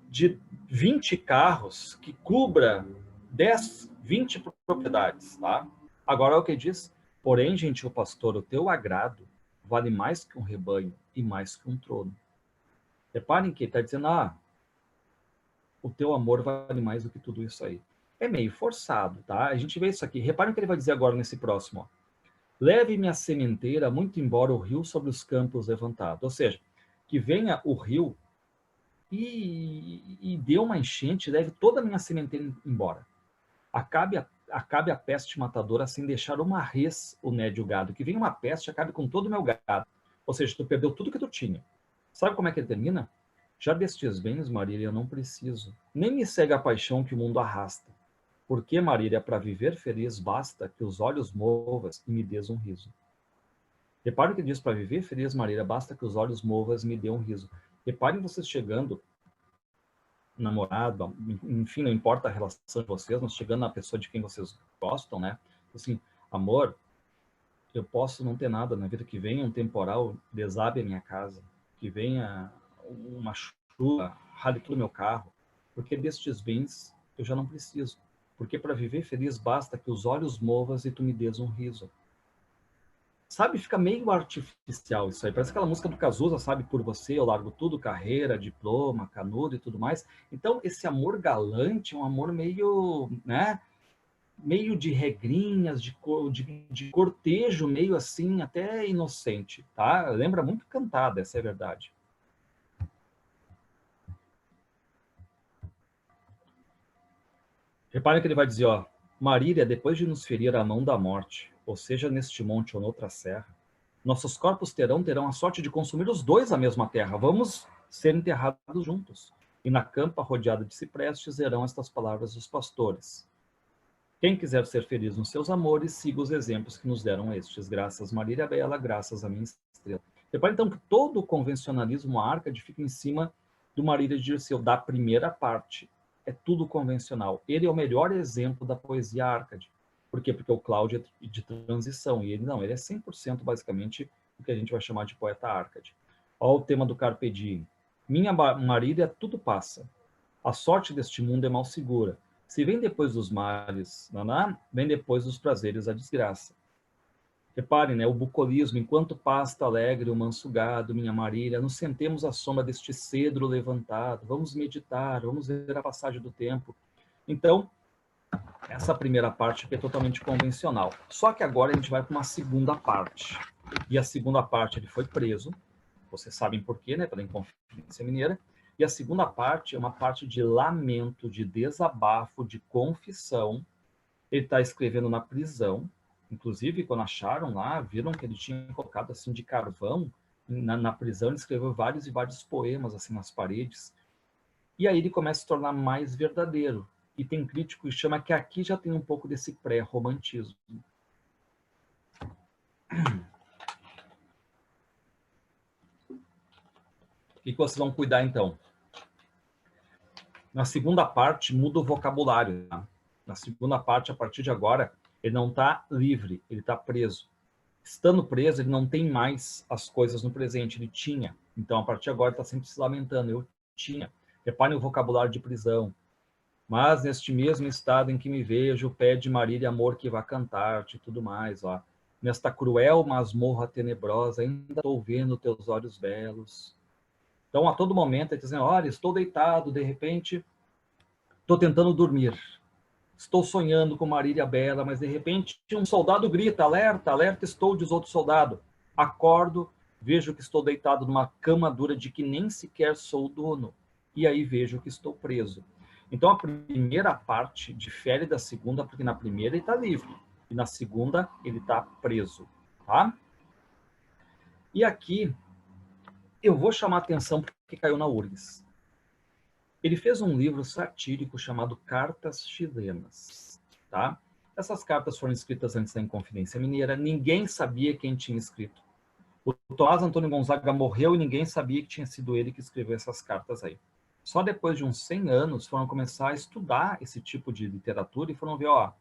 de 20 carros que cubra 10, 20 propriedades, tá? Agora é o que diz, porém, gentil pastor, o teu agrado vale mais que um rebanho e mais que um trono. Reparem que ele está dizendo, o teu amor vale mais do que tudo isso aí. É meio forçado, tá? A gente vê isso aqui. Reparem o que ele vai dizer agora nesse próximo. Ó. Leve-me a sementeira, muito embora o rio sobre os campos levantado. Ou seja, que venha o rio e dê uma enchente, leve toda a minha sementeira embora. Acabe a peste matadora sem deixar uma res o nédio gado. Que venha uma peste e acabe com todo o meu gado. Ou seja, tu perdeu tudo que tu tinha. Sabe como é que ele termina? Já destes bens, Marília, eu não preciso. Nem me segue a paixão que o mundo arrasta. Porque, Marília, para viver feliz basta que os olhos movas e me des um riso. Repare que diz, para viver feliz, Marília, basta que os olhos movas e me dê um riso. Reparem vocês chegando, namorado, enfim, não importa a relação de vocês, mas chegando na pessoa de quem vocês gostam, né? Assim, amor, eu posso não ter nada na vida, que venha um temporal, desabe a minha casa, que venha uma chuva, rale todo o meu carro, porque destes bens eu já não preciso. Porque para viver feliz basta que os olhos movas e tu me des um riso. Sabe, fica meio artificial isso aí. Parece aquela música do Cazuza, sabe? Por você eu largo tudo, carreira, diploma, canudo e tudo mais. Então, esse amor galante é um amor meio, né? Meio de regrinhas, de cortejo, meio assim, até inocente, tá? Lembra muito Cantada, essa é a verdade. Repare que ele vai dizer, ó, Marília, depois de nos ferir a mão da morte, ou seja, neste monte ou noutra serra, nossos corpos terão a sorte de consumir os dois a mesma terra. Vamos ser enterrados juntos. E na campa rodeada de ciprestes serão estas palavras dos pastores. Quem quiser ser feliz nos seus amores, siga os exemplos que nos deram estes. Graças, Marília Bela, graças a minha estrela. Repare, então, que todo o convencionalismo Arcade fica em cima do Marília de Dirceu, da primeira parte. É tudo convencional. Ele é o melhor exemplo da poesia Arcade. Por quê? Porque o Cláudio é de transição, e ele não, ele é 100% basicamente o que a gente vai chamar de poeta Arcade. Olha o tema do Carpe Diem. Minha Marília, tudo passa. A sorte deste mundo é mal segura. Se vem depois dos males, vem depois dos prazeres a desgraça. Reparem, né, o bucolismo, enquanto pasta alegre o manso gado, minha Marília, nos sentemos à sombra deste cedro levantado, vamos meditar, vamos ver a passagem do tempo. Então, essa primeira parte aqui é totalmente convencional. Só que agora a gente vai para uma segunda parte. E a segunda parte, ele foi preso, vocês sabem por quê, né, pela Inconfidência Mineira. E a segunda parte é uma parte de lamento, de desabafo, de confissão. Ele está escrevendo na prisão. Inclusive, quando acharam lá, viram que ele tinha colocado assim de carvão na prisão. Ele escreveu vários e vários poemas assim nas paredes. E aí ele começa a se tornar mais verdadeiro. E tem crítico que chama que aqui já tem um pouco desse pré-romantismo. O que vocês vão cuidar, então? Na segunda parte, muda o vocabulário. Tá? Na segunda parte, a partir de agora, ele não está livre, ele está preso. Estando preso, ele não tem mais as coisas no presente, ele tinha. Então, a partir de agora, ele está sempre se lamentando. Eu tinha. Reparem o vocabulário de prisão. Mas neste mesmo estado em que me vejo, pede Marília amor que vá cantar-te e tudo mais. Ó. Nesta cruel masmorra tenebrosa, ainda estou vendo teus olhos belos. Então, a todo momento, ele está dizendo, olha, estou deitado, de repente, estou tentando dormir. Estou sonhando com Marília Bela, mas de repente um soldado grita, alerta, alerta, estou, diz outro soldado. Acordo, vejo que estou deitado numa cama dura de que nem sequer sou dono. E aí vejo que estou preso. Então a primeira parte difere da segunda, porque na primeira ele está livre. E na segunda ele está preso. Tá? E aqui eu vou chamar a atenção porque caiu na URGS. Ele fez um livro satírico chamado Cartas Chilenas. Tá? Essas cartas foram escritas antes da Inconfidência Mineira. Ninguém sabia quem tinha escrito. O Tomás Antônio Gonzaga morreu e ninguém sabia que tinha sido ele que escreveu essas cartas aí. Só depois de uns 100 anos foram começar a estudar esse tipo de literatura e foram ver, ó,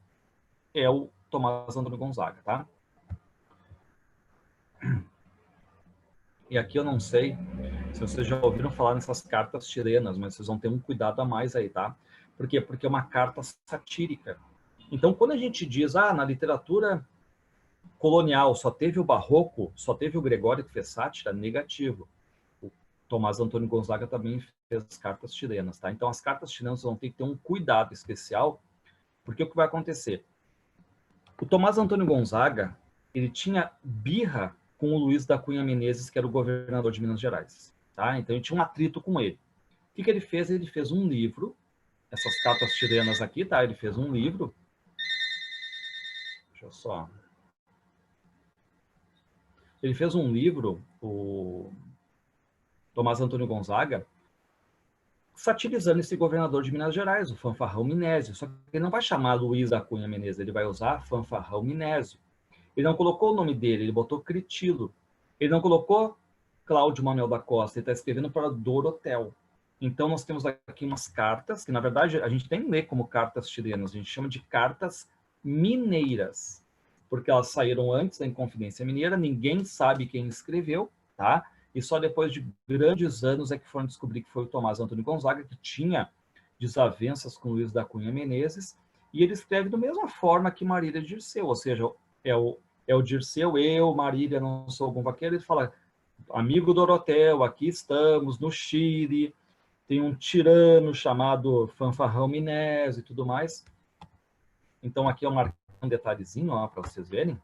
é o Tomás Antônio Gonzaga, tá? E aqui eu não sei se vocês já ouviram falar nessas cartas chilenas, mas vocês vão ter um cuidado a mais aí, tá? Por quê? Porque é uma carta satírica. Então, quando a gente diz, na literatura colonial só teve o Barroco, só teve o Gregório que fez sátira, negativo. O Tomás Antônio Gonzaga também fez as cartas chilenas, tá? Então, as cartas chilenas vão ter que ter um cuidado especial, porque o que vai acontecer? O Tomás Antônio Gonzaga, ele tinha birra com o Luiz da Cunha Menezes, que era o governador de Minas Gerais, tá? Então, ele tinha um atrito com ele. O que ele fez? Ele fez um livro, essas cartas chilenas aqui, tá? Ele fez um livro. Deixa eu só... Ele fez um livro, o Tomás Antônio Gonzaga, satirizando esse governador de Minas Gerais, o Fanfarrão Minésio. Só que ele não vai chamar Luiz da Cunha Menezes, ele vai usar Fanfarrão Minésio. Ele não colocou o nome dele, ele botou Critilo. Ele não colocou Cláudio Manuel da Costa, ele está escrevendo para Dorotel. Então, nós temos aqui umas cartas, que na verdade a gente nem lê como cartas chilenas, a gente chama de cartas mineiras, porque elas saíram antes da Inconfidência Mineira, ninguém sabe quem escreveu, tá? E só depois de grandes anos é que foram descobrir que foi o Tomás Antônio Gonzaga, que tinha desavenças com Luiz da Cunha Menezes, e ele escreve da mesma forma que Marília Dirceu, ou seja, é o Dirceu, eu, Marília, não sou algum vaqueiro, ele fala, amigo Dorotel, aqui estamos, no Chile, tem um tirano chamado Fanfarrão Minésio e tudo mais. Então, aqui eu marquei um detalhezinho para vocês verem.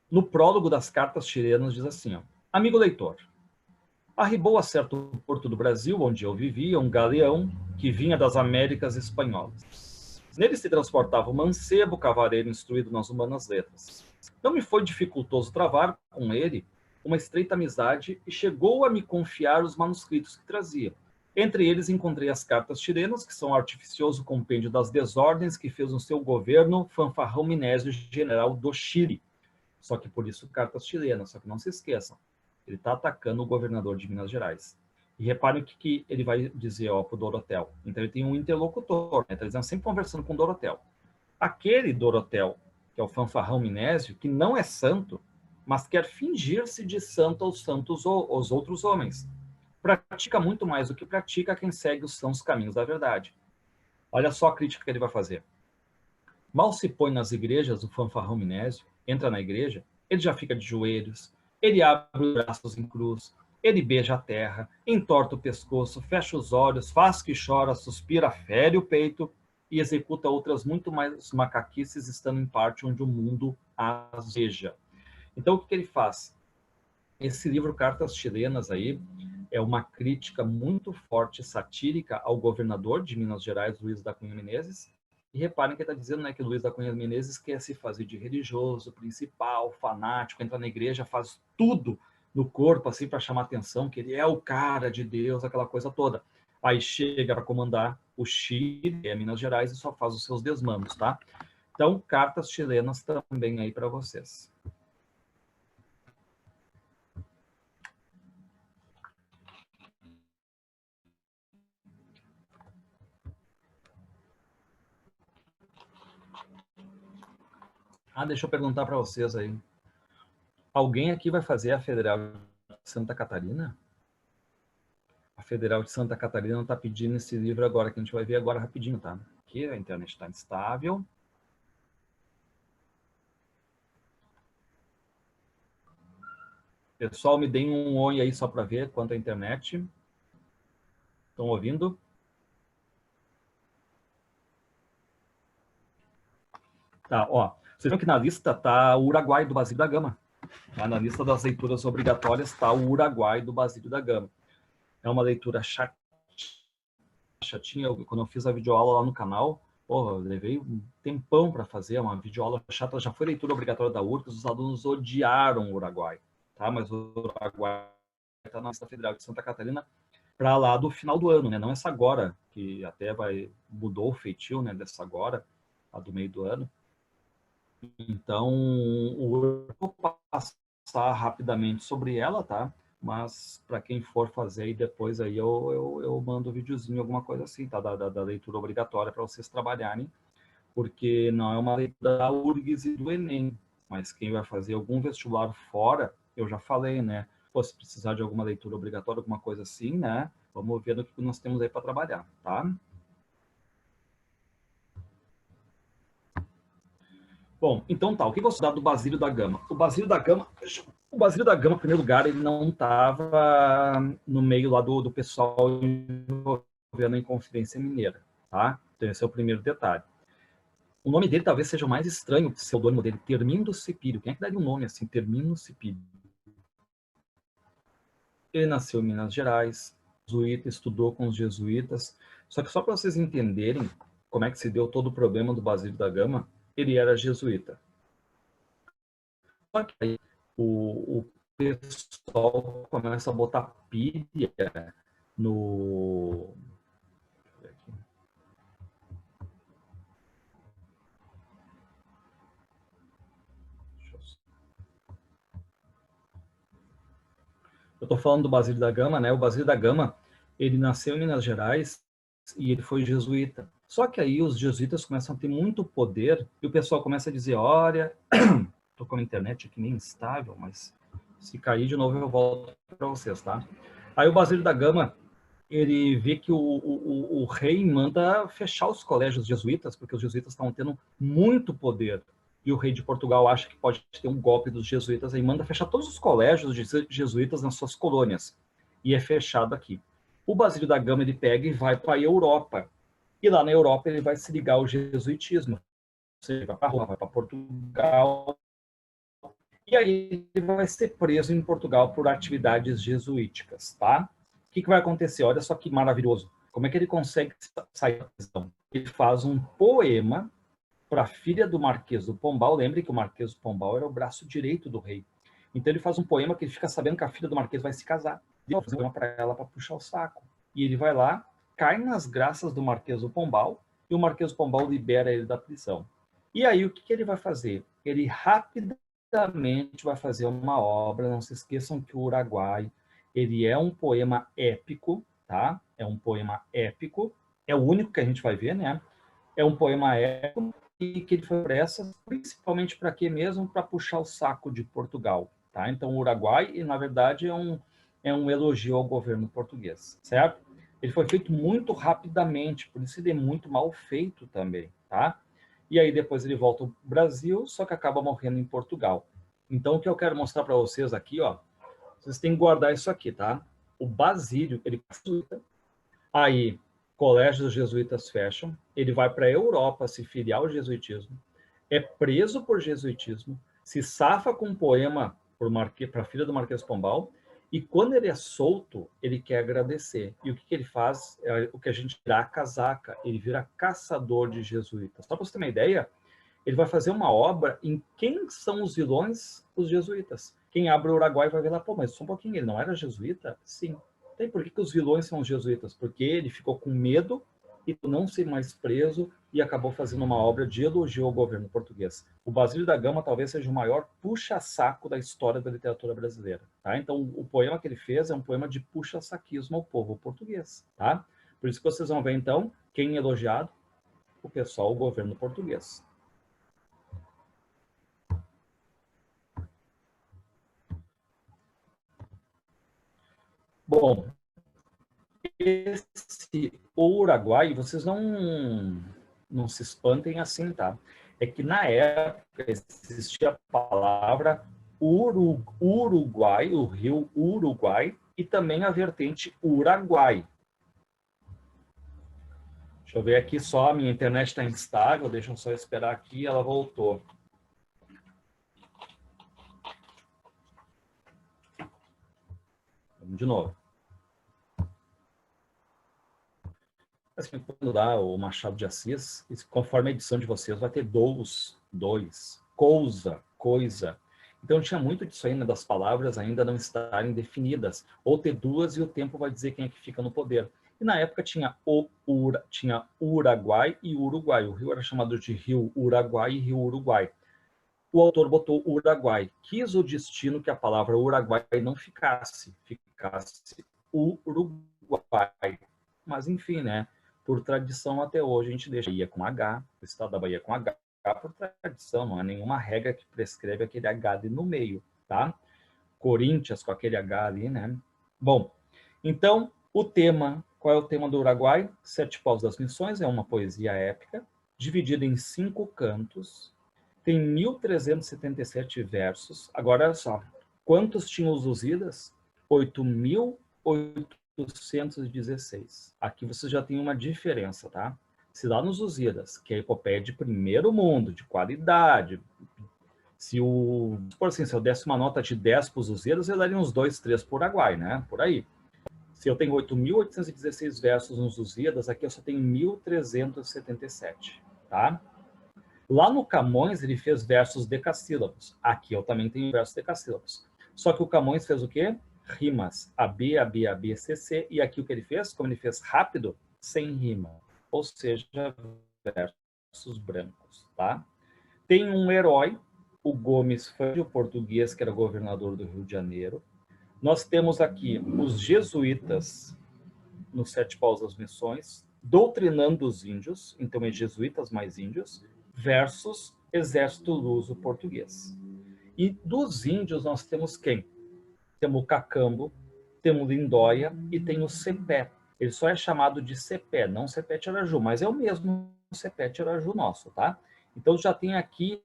No prólogo das cartas chilenas diz assim, ó, amigo leitor, arribou a certo porto do Brasil, onde eu vivia, um galeão que vinha das Américas espanholas. Nele se transportava um mancebo cavaleiro instruído nas humanas letras. Não me foi dificultoso travar com ele uma estreita amizade e chegou a me confiar os manuscritos que trazia. Entre eles encontrei as cartas chilenas, que são o artificioso compêndio das desordens que fez no seu governo Fanfarrão Minésio, general do Chile. Só que por isso cartas chilenas, só que não se esqueçam, ele está atacando o governador de Minas Gerais. E reparem o que ele vai dizer para o Dorotel. Então ele tem um interlocutor, né? Está sempre conversando com o Dorotel. Aquele Dorotel, que é o Fanfarrão Minésio, que não é santo, mas quer fingir-se de santo aos santos os outros homens. Pratica muito mais do que pratica quem segue os sãos caminhos da verdade. Olha só a crítica que ele vai fazer. Mal se põe nas igrejas o Fanfarrão Minésio, entra na igreja, ele já fica de joelhos, ele abre os braços em cruz, ele beija a terra, entorta o pescoço, fecha os olhos, faz que chora, suspira, fere o peito e executa outras muito mais macaquices, estando em parte onde o mundo as veja. Então, o que ele faz? Esse livro, Cartas Chilenas, aí, é uma crítica muito forte, satírica, ao governador de Minas Gerais, Luiz da Cunha Menezes. E reparem que ele está dizendo, né, que Luiz da Cunha Menezes quer se fazer de religioso, principal, fanático, entra na igreja, faz tudo no corpo, assim, para chamar atenção, que ele é o cara de Deus, aquela coisa toda. Aí chega para comandar o Chile, Minas Gerais, e só faz os seus desmanos, tá? Então, cartas chilenas também aí para vocês. Deixa eu perguntar para vocês aí. Alguém aqui vai fazer a Federal de Santa Catarina? A Federal de Santa Catarina está pedindo esse livro agora, que a gente vai ver agora rapidinho, tá? Aqui a internet está instável. Pessoal, me deem um oi aí só para ver quanto a internet. Estão ouvindo? Tá, ó. Vocês viram que na lista tá o Uruguai do Basílio da Gama. Tá? Na lista das leituras obrigatórias está o Uruguai do Basílio da Gama. É uma leitura chatinha. Quando eu fiz a videoaula lá no canal, eu levei um tempão para fazer uma videoaula chata. Já foi leitura obrigatória da URCS, os alunos odiaram o Uruguai. Tá? Mas o Uruguai está na lista federal de Santa Catarina para lá do final do ano, né? Não essa agora, que até mudou o feitio, né, dessa agora, a do meio do ano. Então, o ano passar rapidamente sobre ela, tá? Mas para quem for fazer aí depois aí eu mando um videozinho, alguma coisa assim, tá? Da leitura obrigatória para vocês trabalharem, porque não é uma leitura da URGS e do Enem, mas quem vai fazer algum vestibular fora, eu já falei, né? Pô, se precisar de alguma leitura obrigatória, alguma coisa assim, né? Vamos ver no que nós temos aí para trabalhar, tá? Bom, então tá, o que eu vou estudar do Basílio da Gama? O Basílio da Gama, em primeiro lugar, ele não estava no meio lá do pessoal envolvendo a Inconfidência Mineira, tá? Então esse é o primeiro detalhe. O nome dele talvez seja o mais estranho, o pseudônimo dele, Termino Cipírio. Quem é que daria um nome assim, Termino Cipírio? Ele nasceu em Minas Gerais, jesuíta, estudou com os jesuítas, só que só para vocês entenderem como é que se deu todo o problema do Basílio da Gama, ele era jesuíta. Só que aí o pessoal começa a botar pilha no... Eu estou falando do Basílio da Gama, né? O Basílio da Gama, ele nasceu em Minas Gerais e ele foi jesuíta. Só que aí os jesuítas começam a ter muito poder e o pessoal começa a dizer, olha, estou com a internet aqui meio instável, mas se cair de novo eu volto para vocês, tá? Aí o Basílio da Gama, ele vê que o rei manda fechar os colégios jesuítas, porque os jesuítas estavam tendo muito poder. E o rei de Portugal acha que pode ter um golpe dos jesuítas e manda fechar todos os colégios jesuítas nas suas colônias. E é fechado aqui. O Basílio da Gama, ele pega e vai para a Europa. E lá na Europa ele vai se ligar ao jesuitismo. Ele vai para Roma, vai para Portugal. E aí ele vai ser preso em Portugal por atividades jesuíticas, tá? O que vai acontecer? Olha só que maravilhoso. Como é que ele consegue sair da prisão? Ele faz um poema para a filha do Marquês do Pombal. Lembre que o Marquês do Pombal era o braço direito do rei. Então ele faz um poema que ele fica sabendo que a filha do Marquês vai se casar. E ele faz um poema para ela para puxar o saco. E ele vai lá, cai nas graças do Marquês do Pombal e o Marquês do Pombal libera ele da prisão. E aí o que ele vai fazer? Ele rapidamente vai fazer uma obra. Não se esqueçam que o Uruguai, ele é um poema épico, tá? É um poema épico. É o único que a gente vai ver, né? É um poema épico e que ele foi pressa, principalmente para quê mesmo? Para puxar o saco de Portugal, tá? Então o Uruguai, na verdade, é um elogio ao governo português, certo? Ele foi feito muito rapidamente, por isso ele é muito mal feito também, tá? E aí depois ele volta ao Brasil, só que acaba morrendo em Portugal. Então o que eu quero mostrar para vocês aqui, ó, vocês têm que guardar isso aqui, tá? O Basílio, ele aí colégios jesuítas fecham, ele vai para a Europa se filiar ao jesuitismo, é preso por jesuitismo, se safa com um poema para a filha do Marquês Pombal, e quando ele é solto, ele quer agradecer. E o que ele faz? É o que a gente vira a casaca, ele vira caçador de jesuítas. Só para você ter uma ideia, ele vai fazer uma obra em quem são os vilões? Os jesuítas. Quem abre o Uruguai vai ver lá, pô, mas só um pouquinho, ele não era jesuíta? Sim. Tem por que os vilões são os jesuítas? Porque ele ficou com medo e não ser mais preso e acabou fazendo uma obra de elogio ao governo português. O Basílio da Gama talvez seja o maior puxa-saco da história da literatura brasileira, tá? Então, o poema que ele fez é um poema de puxa-saquismo ao povo português, tá? Por isso que vocês vão ver, então, quem é elogiado? O pessoal, o governo português. Bom, esse Uruguai, vocês não se espantem assim, tá? É que na época existia a palavra Uruguai, o rio Uruguai, e também a vertente Uraguai. Deixa eu ver aqui só, minha internet está instável, deixa eu só esperar aqui, ela voltou. Vamos de novo. Assim, quando dá o Machado de Assis, conforme a edição de vocês, vai ter dois, coisa. Então tinha muito disso ainda, das palavras ainda não estarem definidas, ou ter duas e o tempo vai dizer quem é que fica no poder. E na época tinha Uruguai e Uruguai. O rio era chamado de Rio Uruguai e Rio Uruguai. o autor botou Uruguai. Quis o destino que a palavra Uruguai não ficasse Uruguai. Mas, enfim, né? Por tradição, até hoje, a gente deixa a Bahia com H, o estado da Bahia com H, por tradição, não há nenhuma regra que prescreve aquele H ali no meio, tá? Corinthians com aquele H ali, né? Bom, então, o tema, qual é o tema do Uruguai? Sete Paus das Missões, é uma poesia épica, dividida em 5 cantos, tem 1.377 versos. Agora, olha só, quantos tinham os Lusíadas? 8.816. Aqui você já tem uma diferença, tá? Se lá nos Lusíadas, que é a epopeia de primeiro mundo, de qualidade, se eu desse uma nota de 10 para os Lusíadas, eu daria uns 2, 3 por Uruguai, né? Por aí. Se eu tenho 8.816 versos nos Lusíadas, aqui eu só tenho 1.377, tá? Lá no Camões, ele fez versos decassílabos. Aqui eu também tenho versos decassílabos. Só que o Camões fez o quê? Rimas. AB, AB, AB, CC. E aqui o que ele fez? Como ele fez rápido, sem rima. Ou seja, versos brancos, tá? Tem um herói, o Gomes Fangio, português, que era governador do Rio de Janeiro. Nós temos aqui os jesuítas nos Sete Paus das Missões, doutrinando os índios, então é jesuítas mais índios, versus exército luso português. E dos índios nós temos quem? Temos o Cacambo, temos o Lindóia e tem o Cepé. Ele só é chamado de Cepé, não Cepé Tiraju, mas é o mesmo Cepé Tiraju nosso, tá? Então já tem aqui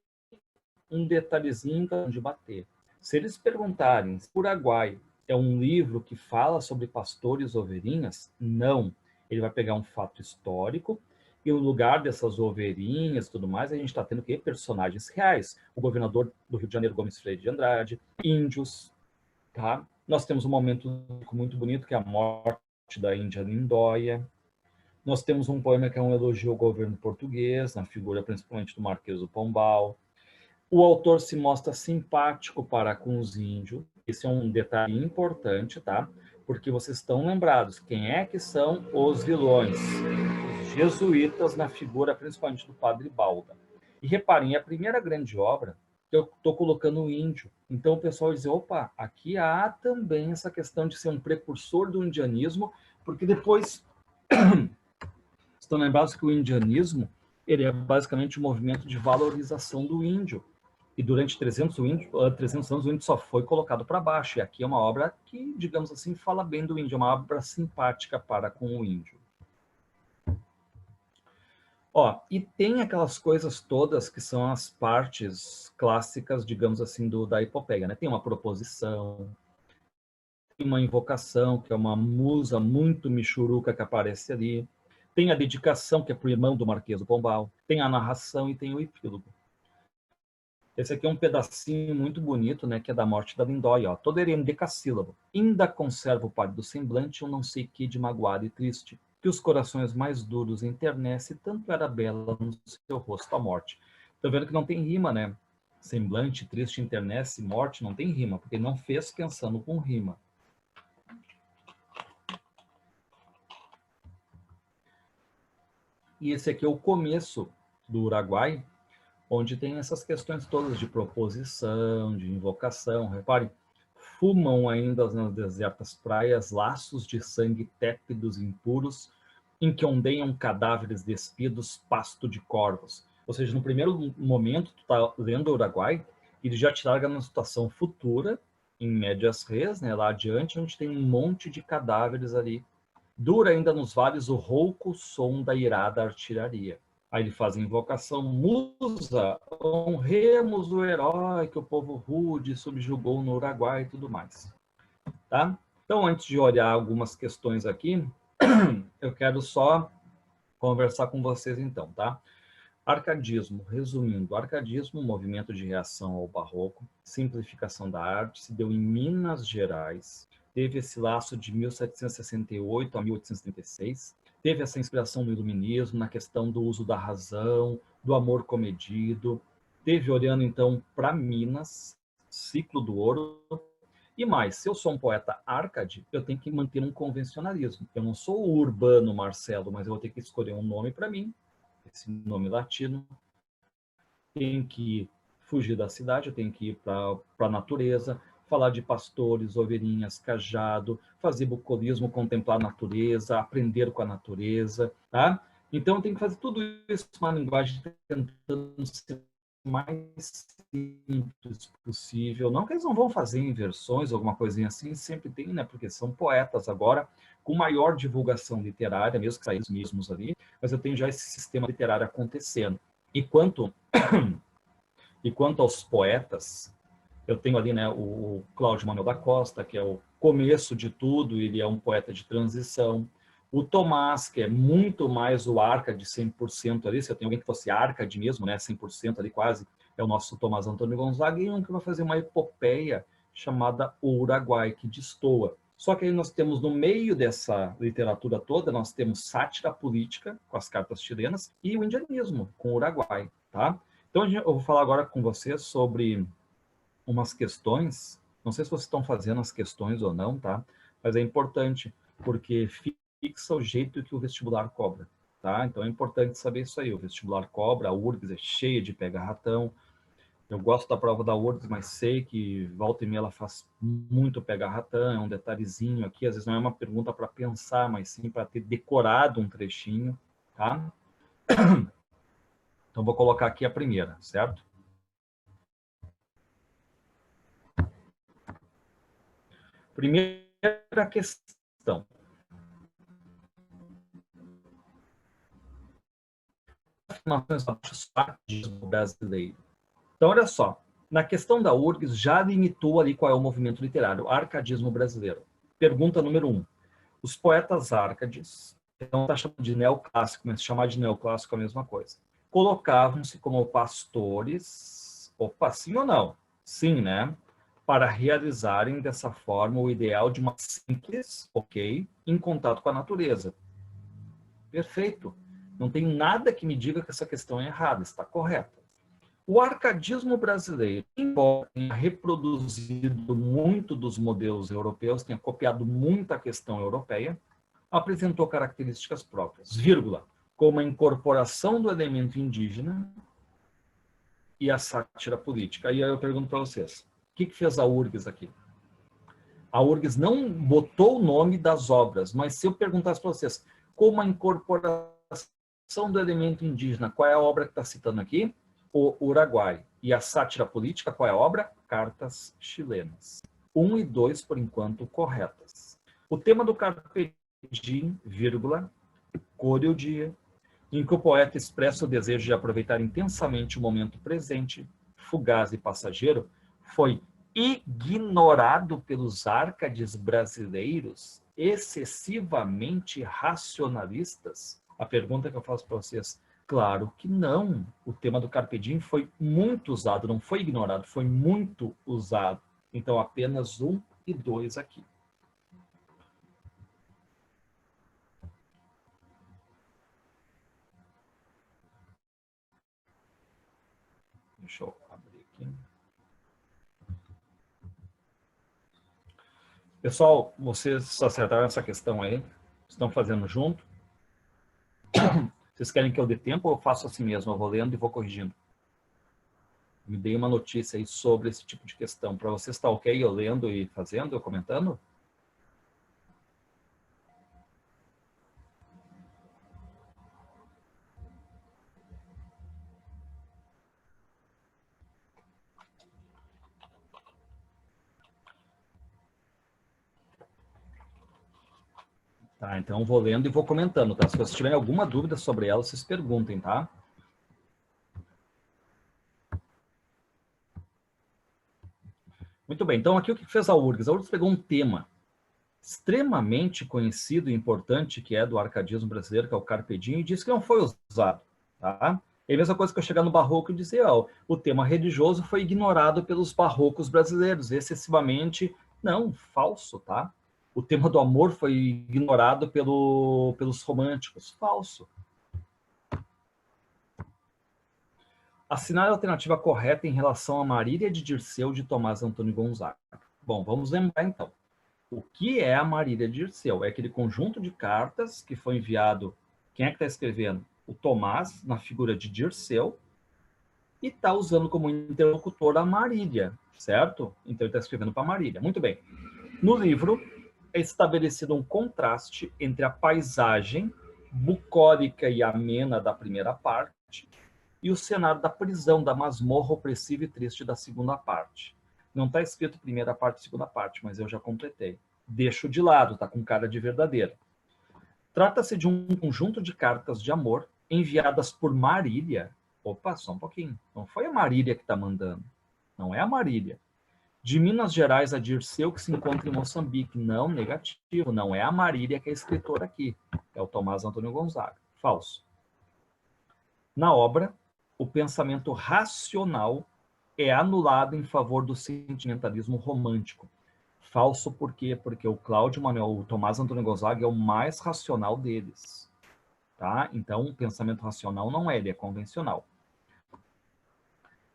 um detalhezinho de bater. Se eles perguntarem se Uruguai é um livro que fala sobre pastores ovelhinhas, não. Ele vai pegar um fato histórico e no lugar dessas ovelhinhas e tudo mais, a gente está tendo o quê? Personagens reais. O governador do Rio de Janeiro, Gomes Freire de Andrade, índios, tá? Nós temos um momento muito bonito, que é a morte da Índia Lindóia. Nós temos um poema que é um elogio ao governo português, na figura principalmente do Marquês do Pombal. O autor se mostra simpático para com os índios. Esse é um detalhe importante, tá? Porque vocês estão lembrados, quem é que são os vilões? Os jesuítas, na figura principalmente do Padre Balda. E reparem, a primeira grande obra, eu estou colocando o índio. Então o pessoal diz, opa, aqui há também essa questão de ser um precursor do indianismo, porque depois estão lembrados que o indianismo ele é basicamente um movimento de valorização do índio. E durante 300 anos o índio só foi colocado para baixo. E aqui é uma obra que, digamos assim, fala bem do índio, é uma obra simpática para com o índio. Ó, e tem aquelas coisas todas que são as partes clássicas, digamos assim, da epopeia, né? Tem uma proposição, tem uma invocação, que é uma musa muito michuruca que aparece ali, tem a dedicação, que é para o irmão do Marquês do Pombal, tem a narração e tem o epílogo. Esse aqui é um pedacinho muito bonito, né, que é da morte da Lindóia, ó. Todo eremo decassílabo. Ainda conserva o pálido semblante, um não sei que de magoado e triste, que os corações mais duros enternece, tanto era bela no seu rosto a morte. Tô vendo que não tem rima, né? Semblante, triste, enternece, morte, não tem rima, porque ele não fez pensando com rima. E esse aqui é o começo do Uruguai, onde tem essas questões todas de proposição, de invocação. Reparem, fumam ainda nas desertas praias laços de sangue tépidos e impuros, em que ondeiam cadáveres despidos, pasto de corvos. Ou seja, no primeiro momento, tu está lendo o Uruguai, ele já te larga numa situação futura, em médias res, né, lá adiante, onde tem um monte de cadáveres ali. Dura ainda nos vales o rouco som da irada artilharia. Aí ele faz a invocação, musa, honremos o herói que o povo rude subjugou no Uruguai e tudo mais. Tá? Então, antes de olhar algumas questões aqui, eu quero só conversar com vocês então, tá? Arcadismo, resumindo, arcadismo, movimento de reação ao barroco, simplificação da arte, se deu em Minas Gerais, teve esse laço de 1768 a 1836, teve essa inspiração no iluminismo, na questão do uso da razão, do amor comedido, teve olhando então para Minas, ciclo do ouro, e mais, se eu sou um poeta arcade, eu tenho que manter um convencionalismo. Eu não sou o Urbano Marcelo, mas eu vou ter que escolher um nome para mim, esse nome latino, tem que fugir da cidade, eu tenho que ir para a natureza, falar de pastores, ovelhinhas, cajado, fazer bucolismo, contemplar a natureza, aprender com a natureza, tá? Então, eu tenho que fazer tudo isso com uma linguagem tentando ser o mais simples possível. Não que eles não vão fazer inversões, alguma coisinha assim, sempre tem, né? Porque são poetas agora, com maior divulgação literária, mesmo que saíram mesmos ali, mas eu tenho já esse sistema literário acontecendo. E quanto aos poetas, eu tenho ali, né, o Cláudio Manuel da Costa, que é o começo de tudo, ele é um poeta de transição. O Tomás, que é muito mais o Arcade 100% ali, se eu tenho alguém que fosse Arcade mesmo, né, 100% ali quase, é o nosso Tomás Antônio Gonzaga, e um que vai fazer uma epopeia chamada O Uruguai, que destoa. Só que aí nós temos, no meio dessa literatura toda, nós temos sátira política, com as cartas chilenas, e o indianismo, com o Uruguai, tá? Então, eu vou falar agora com vocês sobre umas questões, não sei se vocês estão fazendo as questões ou não, tá? Mas é importante, porque fixa o jeito que o vestibular cobra, tá? Então é importante saber isso aí, o vestibular cobra, a URGS é cheia de pega-ratão, eu gosto da prova da URGS, mas sei que volta e meia ela faz muito pega-ratão, é um detalhezinho aqui, às vezes não é uma pergunta para pensar, mas sim para ter decorado um trechinho, tá? Então vou colocar aqui a primeira, certo? Primeira questão. Afirmações do brasileiro. Então, olha só. Na questão da URGS, já limitou ali qual é o movimento literário, arcadismo brasileiro. Pergunta número 1. Os poetas árcades, então está chamando de neoclássico, mas chamar de neoclássico é a mesma coisa, colocavam-se como pastores, opa, sim ou não? Sim, né? Para realizarem dessa forma o ideal de uma simples, ok, em contato com a natureza. Perfeito. Não tem nada que me diga que essa questão é errada, está correta. O arcadismo brasileiro, embora tenha reproduzido muito dos modelos europeus, tenha copiado muita questão europeia, apresentou características próprias, vírgula, como a incorporação do elemento indígena e a sátira política. Aí eu pergunto para vocês, o que fez a URGS aqui? A URGS não botou o nome das obras, mas se eu perguntasse para vocês, como a incorporação do elemento indígena, qual é a obra que está citando aqui? O Uruguai. E a sátira política, qual é a obra? Cartas Chilenas. 1 e 2, por enquanto, corretas. O tema do Carpe Diem, vírgula, cor e o dia, em que o poeta expressa o desejo de aproveitar intensamente o momento presente, fugaz e passageiro, foi ignorado pelos árcades brasileiros excessivamente racionalistas? A pergunta que eu faço para vocês, claro que não. O tema do Carpe Diem foi muito usado, não foi ignorado, foi muito usado. Então, apenas 1 e 2 aqui. Deixa eu abrir aqui. Pessoal, vocês acertaram essa questão aí? Estão fazendo junto? Vocês querem que eu dê tempo ou eu faço assim mesmo? Eu vou lendo e vou corrigindo. Me dei uma notícia aí sobre esse tipo de questão. Para vocês está ok eu lendo e fazendo, eu comentando? Tá, então eu vou lendo e vou comentando, tá? Se vocês tiverem alguma dúvida sobre ela, vocês perguntem, tá? Muito bem, então aqui o que fez a URGS? A URGS pegou um tema extremamente conhecido e importante, que é do arcadismo brasileiro, que é o Carpe Diem, e disse que não foi usado, tá? É a mesma coisa que eu chegar no barroco e dizer, ó, o tema religioso foi ignorado pelos barrocos brasileiros, excessivamente, não, falso, tá? O tema do amor foi ignorado pelos românticos, falso. Assinar a alternativa correta em relação a Marília de Dirceu de Tomás Antônio Gonzaga. Bom, vamos lembrar então. O que é a Marília de Dirceu? É aquele conjunto de cartas que foi enviado... Quem é que está escrevendo? O Tomás, na figura de Dirceu, e está usando como interlocutor a Marília, certo? Então ele está escrevendo para Marília. Muito bem. No livro é estabelecido um contraste entre a paisagem bucólica e amena da primeira parte e o cenário da prisão, da masmorra opressiva e triste da segunda parte. Não está escrito primeira parte e segunda parte, mas eu já completei. Deixo de lado, está com cara de verdadeira. Trata-se de um conjunto de cartas de amor enviadas por Marília. Opa, só um pouquinho. Não foi a Marília que está mandando. Não é a Marília. De Minas Gerais a Dirceu, que se encontra em Moçambique. Não, negativo. Não é a Marília que é escritora aqui. É o Tomás Antônio Gonzaga. Falso. Na obra, o pensamento racional é anulado em favor do sentimentalismo romântico. Falso por quê? Porque o Cláudio Manuel, o Tomás Antônio Gonzaga é o mais racional deles. Tá? Então, o pensamento racional não é, ele é convencional.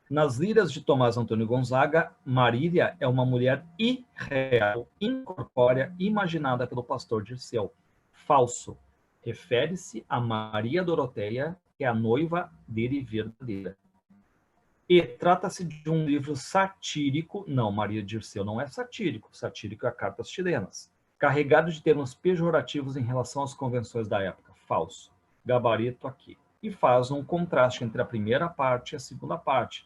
Nas liras de Tomás Antônio Gonzaga, Marília é uma mulher irreal, incorpórea, imaginada pelo pastor Dirceu. Falso. Refere-se a Maria Doroteia, que é a noiva dele verdadeira. E trata-se de um livro satírico. Não, Maria Dirceu não é satírico. Satírico é Cartas Chilenas. Carregado de termos pejorativos em relação às convenções da época. Falso. Gabarito aqui. E faz um contraste entre a primeira parte e a segunda parte.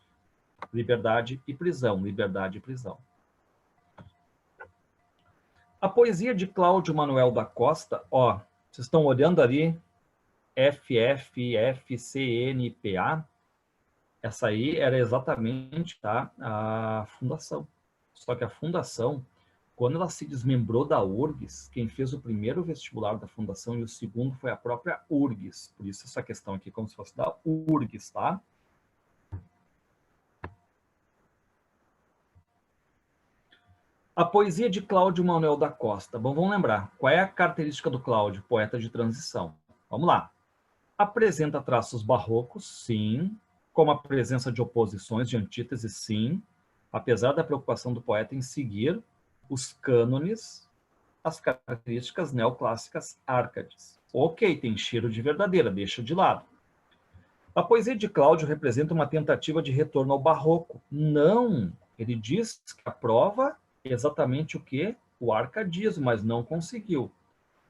Liberdade e prisão. Liberdade e prisão. A poesia de Cláudio Manuel da Costa, ó, vocês estão olhando ali, FFFCNPA, essa aí era exatamente, tá, a fundação. Só que a fundação, quando ela se desmembrou da URGS, quem fez o primeiro vestibular da fundação e o segundo foi a própria URGS. Por isso essa questão aqui como se fosse da URGS, tá? A poesia de Cláudio Manuel da Costa. Bom, vamos lembrar. Qual é a característica do Cláudio? Poeta de transição. Vamos lá. Apresenta traços barrocos, sim. Como a presença de oposições, de antíteses, sim. Apesar da preocupação do poeta em seguir os cânones, as características neoclássicas árcades. Ok, tem cheiro de verdadeira, deixa de lado. A poesia de Cláudio representa uma tentativa de retorno ao barroco. Não, ele diz que aprova exatamente o quê? O arcadismo, mas não conseguiu.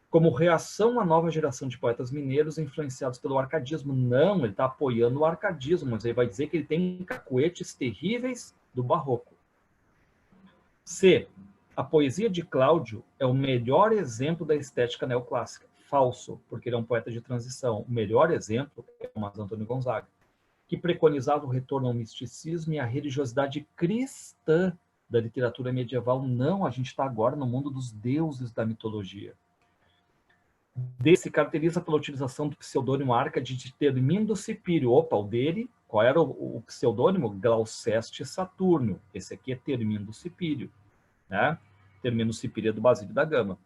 Como reação à nova geração de poetas mineiros influenciados pelo arcadismo. Não, ele está apoiando o arcadismo, mas ele vai dizer que ele tem cacuetes terríveis do barroco. C. A poesia de Cláudio é o melhor exemplo da estética neoclássica. Falso, porque ele é um poeta de transição. O melhor exemplo é o Tomás Antônio Gonzaga, que preconizava o retorno ao misticismo e à religiosidade cristã da literatura medieval. Não, a gente está agora no mundo dos deuses da mitologia. Se caracteriza pela utilização do pseudônimo Árcade de Termindo Cipírio. Opa, o dele, qual era o pseudônimo? Glauceste Saturnio. Esse aqui é Termindo Cipírio, né? Termindo Cipírio é do Basílio da Gama.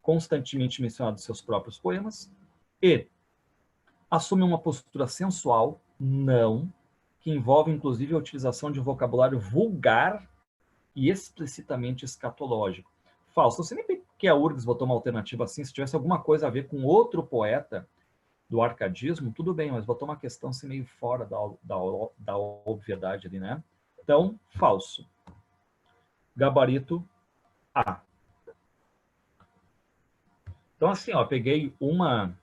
Constantemente mencionado em seus próprios poemas. E assume uma postura sensual, não, que envolve inclusive a utilização de vocabulário vulgar e explicitamente escatológico. Falso. Você nem vê que a URGS botou uma alternativa assim, se tivesse alguma coisa a ver com outro poeta do arcadismo, tudo bem, mas botou uma questão assim meio fora da obviedade ali, né? Então, falso. Gabarito A. Então, assim, ó, peguei uma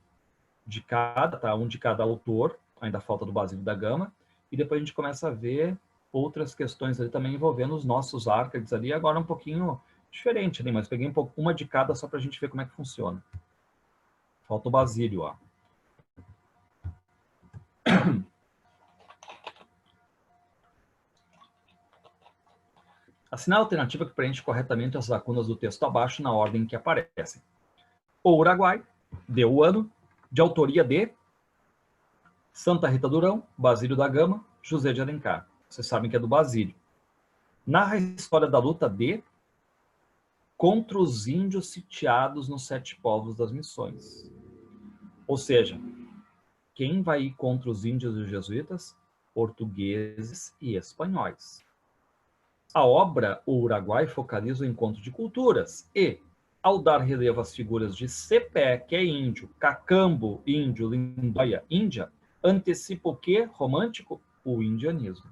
de cada, tá? Um de cada autor, ainda falta do Basílio da Gama, e depois a gente começa a ver outras questões ali também envolvendo os nossos árcades ali, agora um pouquinho diferente ali, mas peguei uma de cada só para a gente ver como é que funciona. Falta o Basílio, ó. Assinar a alternativa que preenche corretamente as lacunas do texto abaixo na ordem que aparecem. O Uruguai, deu o ano, de autoria de Santa Rita Durão, Basílio da Gama, José de Alencar. Vocês sabem que é do Basílio. Narra a história da luta de contra os índios sitiados nos 7 povos das missões. Ou seja, quem vai ir contra os índios e os jesuítas? Portugueses e espanhóis. A obra O Uruguai focaliza o encontro de culturas e, ao dar relevo às figuras de Cepé, que é índio, Cacambo, índio, Lindóia, Índia, antecipa o quê? Romântico? o indianismo.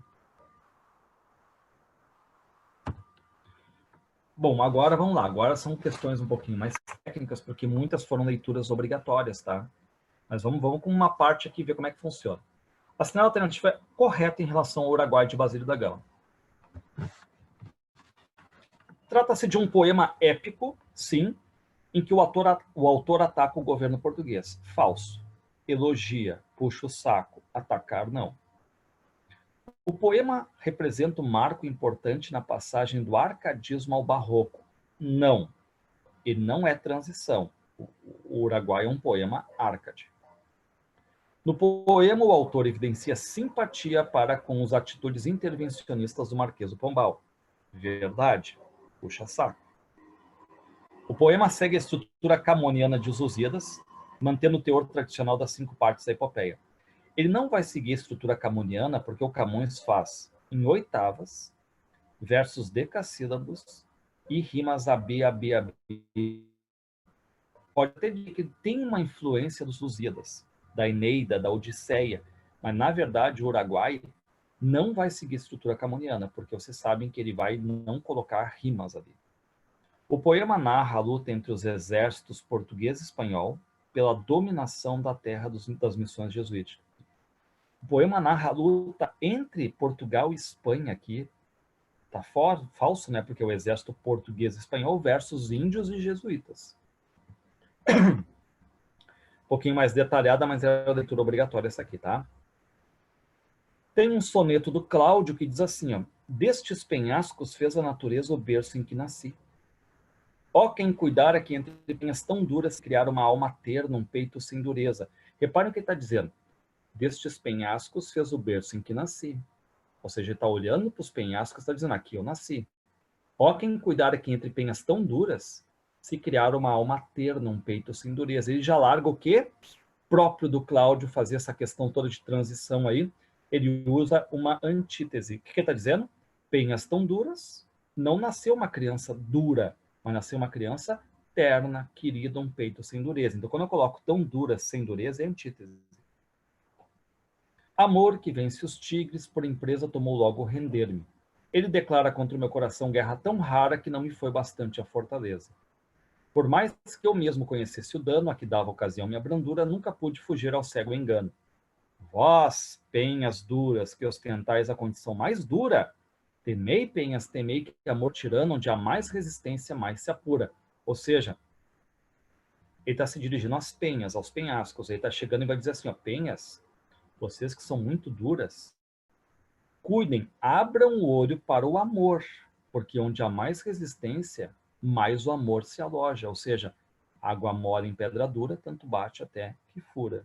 Bom, agora vamos lá. Agora são questões um pouquinho mais técnicas, porque muitas foram leituras obrigatórias, tá? Mas vamos com uma parte aqui ver como é que funciona. A assinala alternativa é correta em relação ao Uruguai de Basílio da Gama. Trata-se de um poema épico, sim, em que o autor ataca o governo português. Falso. Elogia, puxa o saco, atacar não. O poema representa um marco importante na passagem do arcadismo ao barroco. Não. Ele não é transição. O Uruguai é um poema árcade. No poema, o autor evidencia simpatia para com as atitudes intervencionistas do Marquês do Pombal. Verdade. Puxa saco. O poema segue a estrutura camoniana de Os Lusíadas, mantendo o teor tradicional das 5 partes da epopeia. Ele não vai seguir a estrutura camoniana porque o Camões faz em oitavas, versos decassílabos e rimas a b. Pode até dizer que tem uma influência dos Lusíadas, da Eneida, da Odisseia, mas na verdade o Uruguai não vai seguir a estrutura camoniana, porque vocês sabem que ele vai não colocar rimas ali. O poema narra a luta entre os exércitos português e espanhol pela dominação da terra das missões jesuíticas. O poema narra a luta entre Portugal e Espanha aqui. Tá falso, né? Porque o exército português e espanhol versus índios e jesuítas. Um pouquinho mais detalhada, mas é a leitura obrigatória essa aqui, tá? Tem um soneto do Cláudio que diz assim, ó: destes penhascos fez a natureza o berço em que nasci. Ó quem cuidara que entre penhas tão duras criar uma alma terna, um peito sem dureza. Reparem o que ele está dizendo. Destes penhascos fez o berço em que nasci. Ou seja, ele está olhando para os penhascos e está dizendo, aqui eu nasci. Ó quem cuidara que entre penhas tão duras se criar uma alma terna, um peito sem dureza. Ele já larga o quê? Próprio do Cláudio fazer essa questão toda de transição aí. Ele usa uma antítese. O que ele está dizendo? Penhas tão duras, não nasceu uma criança dura, mas nasceu uma criança terna, querida, um peito sem dureza. Então, quando eu coloco tão dura, sem dureza, é antítese. Amor que vence os tigres, por empresa tomou logo render-me. Ele declara contra o meu coração guerra tão rara que não me foi bastante a fortaleza. Por mais que eu mesmo conhecesse o dano a que dava ocasião minha brandura, nunca pude fugir ao cego engano. Vós, penhas duras, que ostentais a condição mais dura, temei, penhas, temei que amor tirano, onde há mais resistência, mais se apura. Ou seja, ele está se dirigindo às penhas, aos penhascos. Ele está chegando e vai dizer assim, ó, penhas, vocês que são muito duras, cuidem, abram o olho para o amor, porque onde há mais resistência, mais o amor se aloja. Ou seja, água mole em pedra dura, tanto bate até que fura.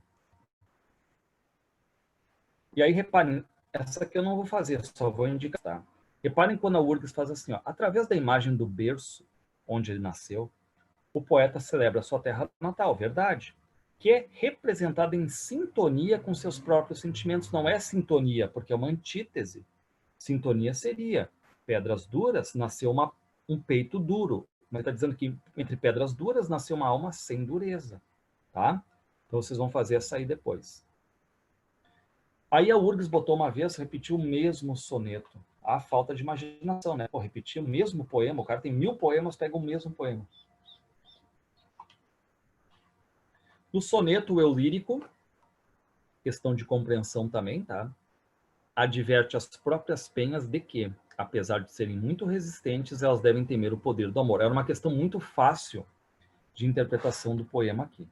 E aí, reparem, essa aqui eu não vou fazer, só vou indicar, tá? Reparem quando a URGS faz assim, ó, através da imagem do berço, onde ele nasceu, o poeta celebra sua terra natal, verdade? Que é representada em sintonia com seus próprios sentimentos. Não é sintonia, porque é uma antítese. Sintonia seria, pedras duras, nasceu um peito duro. Mas está dizendo que entre pedras duras nasceu uma alma sem dureza, tá? Então vocês vão fazer essa aí depois. Aí a URGS botou uma vez, repetiu o mesmo soneto. A falta de imaginação, né? Pô, repetir o mesmo poema, o cara tem 1000 poemas, pega o mesmo poema. No soneto, o eu lírico, questão de compreensão também, tá? Adverte as próprias penhas de que, apesar de serem muito resistentes, elas devem temer o poder do amor. Era uma questão muito fácil de interpretação do poema aqui.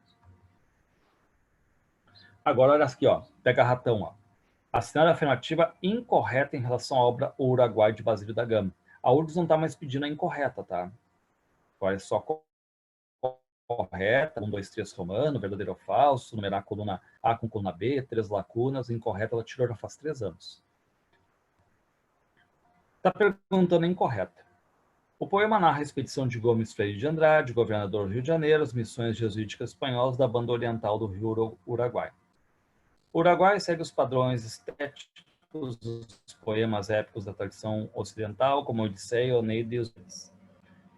Agora, olha aqui, ó, pega ratão, ó. Assinada afirmativa incorreta em relação à obra O Uruguai de Basílio da Gama. A URGS não está mais pedindo a incorreta, tá? Agora é só correta, 1, 2, 3 romano, verdadeiro ou falso, numerar a coluna A com coluna B, 3 lacunas, incorreta, ela tirou já faz 3 anos. Está perguntando a incorreta. O poema narra a expedição de Gomes Freire de Andrade, governador do Rio de Janeiro, as missões jesuíticas espanholas da banda oriental do rio Uruguai. O Uruguai segue os padrões estéticos dos poemas épicos da tradição ocidental, como Odisseia, Eneida e os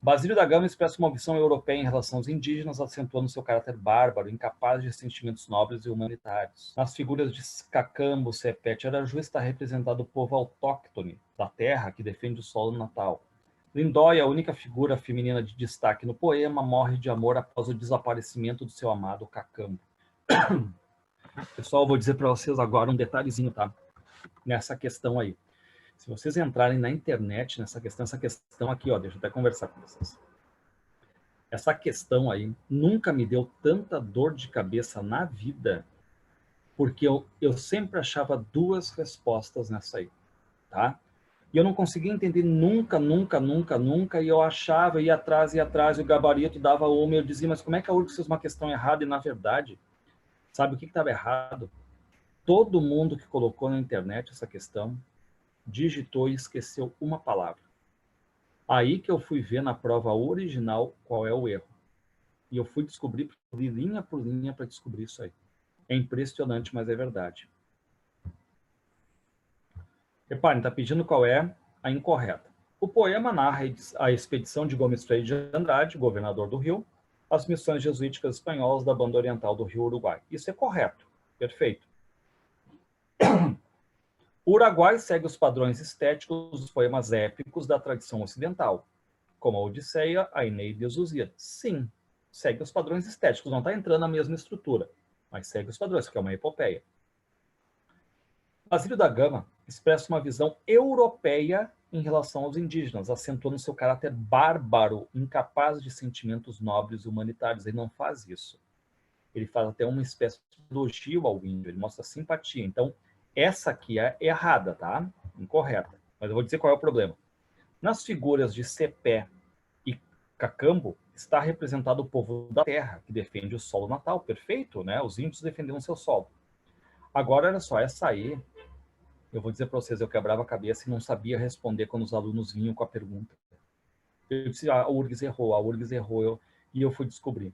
Basílio da Gama expressa uma visão europeia em relação aos indígenas, acentuando seu caráter bárbaro, incapaz de sentimentos nobres e humanitários. Nas figuras de Cacambo, Sepete e Araju está representado o povo autóctone da terra que defende o solo natal. Lindóia, a única figura feminina de destaque no poema, morre de amor após o desaparecimento do seu amado Cacambo. Pessoal, vou dizer para vocês agora um detalhezinho, tá? Nessa questão aí. Se vocês entrarem na internet nessa questão aqui, ó, deixa eu até conversar com vocês. Essa questão aí nunca me deu tanta dor de cabeça na vida, porque eu sempre achava duas respostas nessa aí, tá? E eu não conseguia entender nunca, e eu achava, ia atrás, e o gabarito dava uma, e eu dizia, mas como é que a URGS fez uma questão errada? E na verdade, sabe o que estava errado? Todo mundo que colocou na internet essa questão digitou e esqueceu uma palavra. Aí que eu fui ver na prova original qual é o erro. E eu fui descobrir linha por linha para descobrir isso aí. É impressionante, mas é verdade. Reparem, está pedindo qual é a incorreta. O poema narra a expedição de Gomes Freire de Andrade, governador do Rio, às missões jesuíticas espanholas da banda oriental do Rio Uruguai. Isso é correto. Perfeito. O Uruguai segue os padrões estéticos dos poemas épicos da tradição ocidental, como a Odisseia, a Eneida e os Lusíadas. Sim, segue os padrões estéticos, não está entrando na mesma estrutura, mas segue os padrões, que é uma epopeia. Basílio da Gama expressa uma visão europeia em relação aos indígenas, acentuando seu caráter bárbaro, incapaz de sentimentos nobres e humanitários. Ele não faz isso. Ele faz até uma espécie de elogio ao índio, ele mostra simpatia. Então, essa aqui é errada, tá? Incorreta. Mas eu vou dizer qual é o problema. Nas figuras de Cepé e Cacambo, está representado o povo da terra, que defende o solo natal. Perfeito, né? Os índios defendiam seu solo. Agora, olha só, essa aí, eu vou dizer para vocês, eu quebrava a cabeça e não sabia responder quando os alunos vinham com a pergunta. Eu disse, a URGS errou, e eu fui descobrir.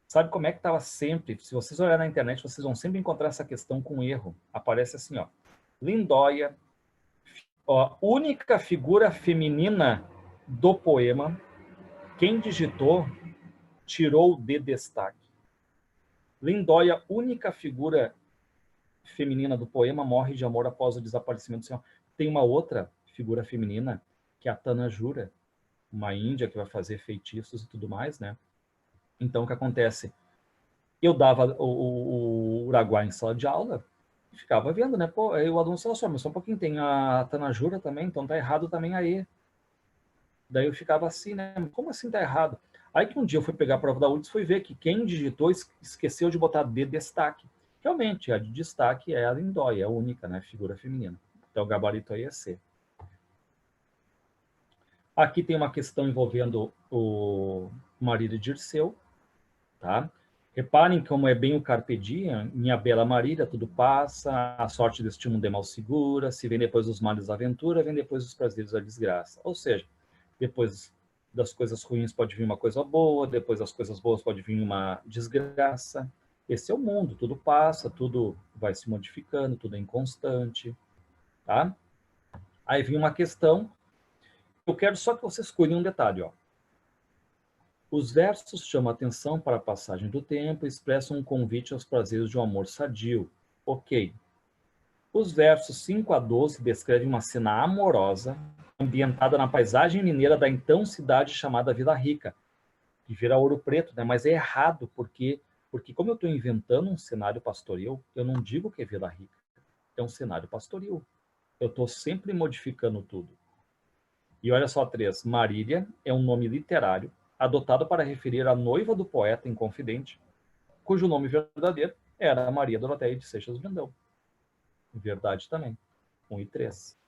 Sabe como é que estava sempre? Se vocês olharem na internet, vocês vão sempre encontrar essa questão com erro. Aparece assim, ó. Lindóia, ó, única figura feminina do poema, quem digitou, tirou de destaque. Lindóia, única figura feminina do poema, morre de amor após o desaparecimento do Senhor. Tem uma outra figura feminina, que é a Tanajura, uma índia que vai fazer feitiços e tudo mais, né? Então, o que acontece? Eu dava o Uruguai em sala de aula, ficava vendo, né? Pô, aí o aluno falou só, mas só um pouquinho, tem a Tanajura também, então tá errado também aí. Daí eu ficava assim, né? Como assim tá errado? Aí que um dia eu fui pegar a prova da URGS, fui ver que quem digitou esqueceu de botar de destaque. Realmente, a de destaque é a Lindóia, é a única, né? Figura feminina. Então o gabarito aí é C. Aqui tem uma questão envolvendo o marido de Dirceu, tá? Reparem como é bem o carpe diem, minha bela Marília, tudo passa, a sorte deste mundo é mal segura, se vem depois dos males da aventura, vem depois dos prazeres da desgraça. Ou seja, depois das coisas ruins pode vir uma coisa boa, depois das coisas boas pode vir uma desgraça. Esse é o mundo, tudo passa, tudo vai se modificando, tudo é inconstante, tá? Aí vem uma questão, eu quero só que vocês cuidem um detalhe, ó. Os versos chamam atenção para a passagem do tempo e expressam um convite aos prazeres de um amor sadio. Ok. Os versos 5 a 12 descrevem uma cena amorosa ambientada na paisagem mineira da então cidade chamada Vila Rica, que vira Ouro Preto, né? Mas é errado, porque como eu estou inventando um cenário pastoril, eu não digo que é Vila Rica. É um cenário pastoril. Eu estou sempre modificando tudo. E olha só, 3. Marília é um nome literário adotado para referir à noiva do poeta Inconfidente, cujo nome verdadeiro era Maria Doroteia de Seixas Brandão. Verdade também. 1 e 3.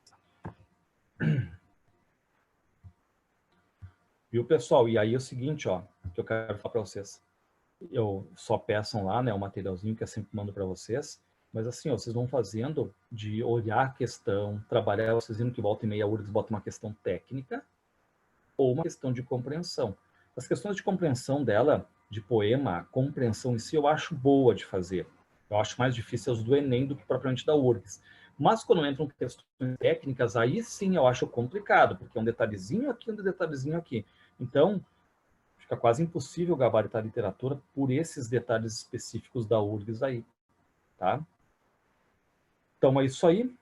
Viu, pessoal? E aí é o seguinte, ó, que eu quero falar para vocês. Eu só peçam lá, né, o materialzinho que eu sempre mando para vocês, mas assim, ó, vocês vão fazendo de olhar a questão, trabalhar, vocês viram que volta e meia a URGS bota uma questão técnica ou uma questão de compreensão. As questões de compreensão dela, de poema, a compreensão em si, eu acho boa de fazer. Eu acho mais difícil as do Enem do que propriamente da URGS. Mas quando entram questões técnicas, aí sim eu acho complicado, porque é um detalhezinho aqui, um detalhezinho aqui. Então, fica quase impossível gabaritar a literatura por esses detalhes específicos da URGS aí, tá? Então é isso aí.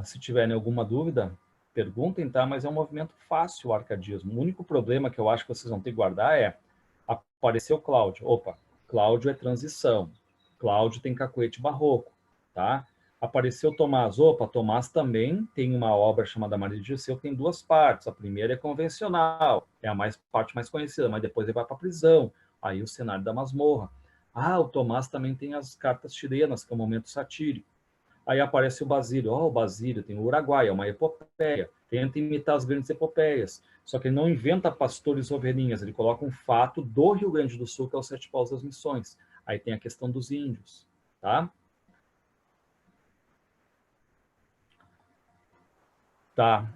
Se tiverem alguma dúvida, perguntem, tá? Mas é um movimento fácil o arcadismo. O único problema que eu acho que vocês vão ter que guardar é apareceu Cláudio. Opa, Cláudio é transição. Cláudio tem cacuete barroco, tá? Apareceu Tomás. Opa, Tomás também tem uma obra chamada Maria de Dirceu que tem duas partes. A primeira é convencional, é a parte mais conhecida, mas depois ele vai para a prisão. Aí o cenário da masmorra. O Tomás também tem as cartas chilenas, que é o momento satírico. Aí aparece o Basílio. O Basílio tem o Uruguai, é uma epopeia. Tenta imitar as grandes epopeias. Só que ele não inventa pastores e ovelhinhas, ele coloca um fato do Rio Grande do Sul, que é os 7 Paus das Missões. Aí tem a questão dos índios, tá? Tá.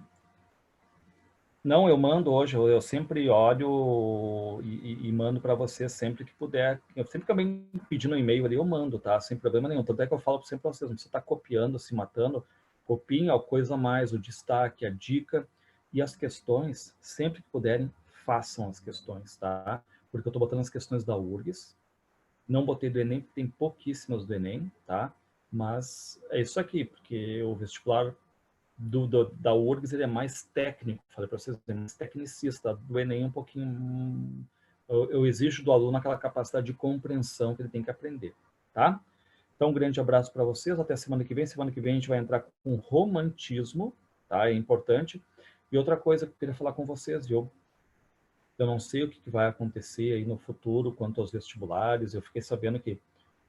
Não, eu mando hoje, eu sempre olho e mando para você sempre que puder. Eu sempre acabei pedindo um e-mail ali, eu mando, tá? Sem problema nenhum. Tanto é que eu falo sempre para vocês, não precisa estar copiando, se matando. Copiem a coisa a mais, o destaque, a dica e as questões, sempre que puderem, façam as questões, tá? Porque eu estou botando as questões da URGS, não botei do Enem, porque tem pouquíssimas do Enem, tá? Mas é isso aqui, porque o vestibular da URGS ele é mais técnico, falei para vocês, é mais tecnicista, do Enem um pouquinho... Eu exijo do aluno aquela capacidade de compreensão que ele tem que aprender, tá? Então, um grande abraço para vocês, até semana que vem. Semana que vem a gente vai entrar com romantismo, tá? É importante. E outra coisa que eu queria falar com vocês, eu não sei o que vai acontecer aí no futuro quanto aos vestibulares, eu fiquei sabendo que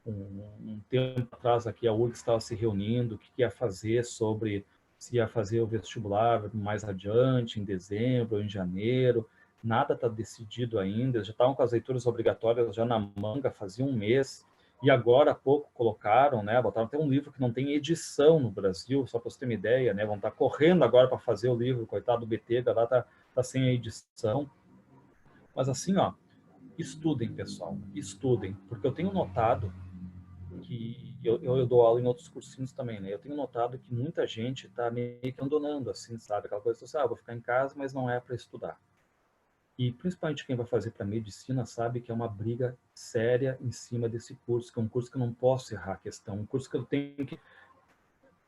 um tempo atrás aqui a URGS estava se reunindo, o que ia fazer sobre se ia fazer o vestibular mais adiante, em dezembro ou em janeiro. Nada está decidido ainda. Já estavam com as leituras obrigatórias já na manga fazia um mês. E agora há pouco colocaram, né? Botaram até um livro que não tem edição no Brasil, só para você ter uma ideia, né? Vão estar correndo agora para fazer o livro, coitado do BT, lá tá sem a edição. Mas assim, ó, estudem, pessoal, estudem, porque eu tenho notado que eu dou aula em outros cursinhos também, né? Eu tenho notado que muita gente está meio que abandonando, assim, sabe? Aquela coisa assim, vou ficar em casa, mas não é para estudar. E principalmente quem vai fazer para medicina sabe que é uma briga séria em cima desse curso, que é um curso que eu não posso errar a questão, um curso que eu tenho que...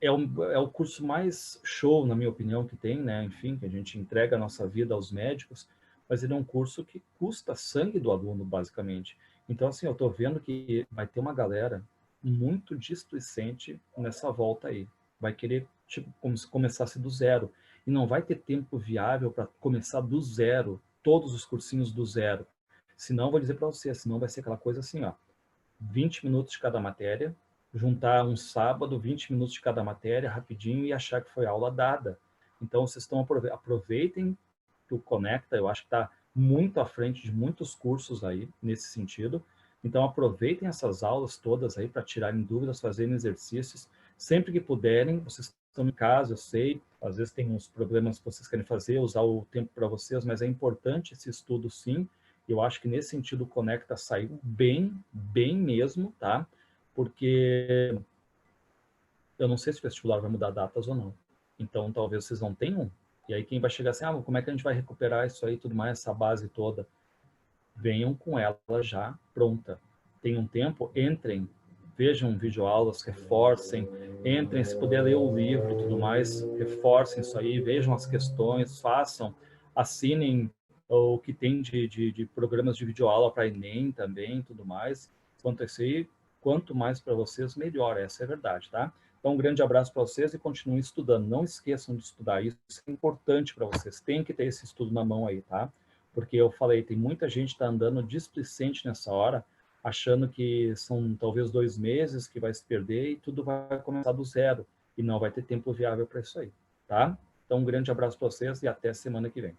É o curso mais show, na minha opinião, que tem, né? Enfim, que a gente entrega a nossa vida aos médicos, mas ele é um curso que custa sangue do aluno, basicamente. Então, assim, eu estou vendo que vai ter uma galera muito displicente nessa volta aí. Vai querer, tipo, como se começasse do zero. E não vai ter tempo viável para começar do zero, todos os cursinhos do zero. Senão, vou dizer para você, senão vai ser aquela coisa assim, ó, 20 minutos de cada matéria, juntar um sábado, 20 minutos de cada matéria, rapidinho, e achar que foi aula dada. Então, vocês estão aproveitem que o Conecta, eu acho que está muito à frente de muitos cursos aí, nesse sentido. Então, aproveitem essas aulas todas aí para tirarem dúvidas, fazerem exercícios. Sempre que puderem, vocês estão em casa, eu sei, às vezes tem uns problemas que vocês querem fazer, usar o tempo para vocês, mas é importante esse estudo, sim. Eu acho que nesse sentido o Conecta saiu bem, bem mesmo, tá? Porque eu não sei se o vestibular vai mudar datas ou não. Então, talvez vocês não tenham. E aí quem vai chegar assim, como é que a gente vai recuperar isso aí, tudo mais, essa base toda? Venham com ela já pronta. Tenham tempo, entrem, vejam videoaulas, reforcem, entrem, se puder ler o livro e tudo mais, reforcem isso aí, vejam as questões, façam, assinem o que tem de programas de videoaula para Enem também, tudo mais. Quanto a isso aí, quanto mais para vocês, melhor, essa é a verdade, tá? Então, um grande abraço para vocês e continuem estudando. Não esqueçam de estudar, isso é importante para vocês. Tem que ter esse estudo na mão aí, tá? Porque eu falei, tem muita gente que está andando displicente nessa hora, achando que são talvez 2 meses que vai se perder e tudo vai começar do zero. E não vai ter tempo viável para isso aí, tá? Então, um grande abraço para vocês e até semana que vem.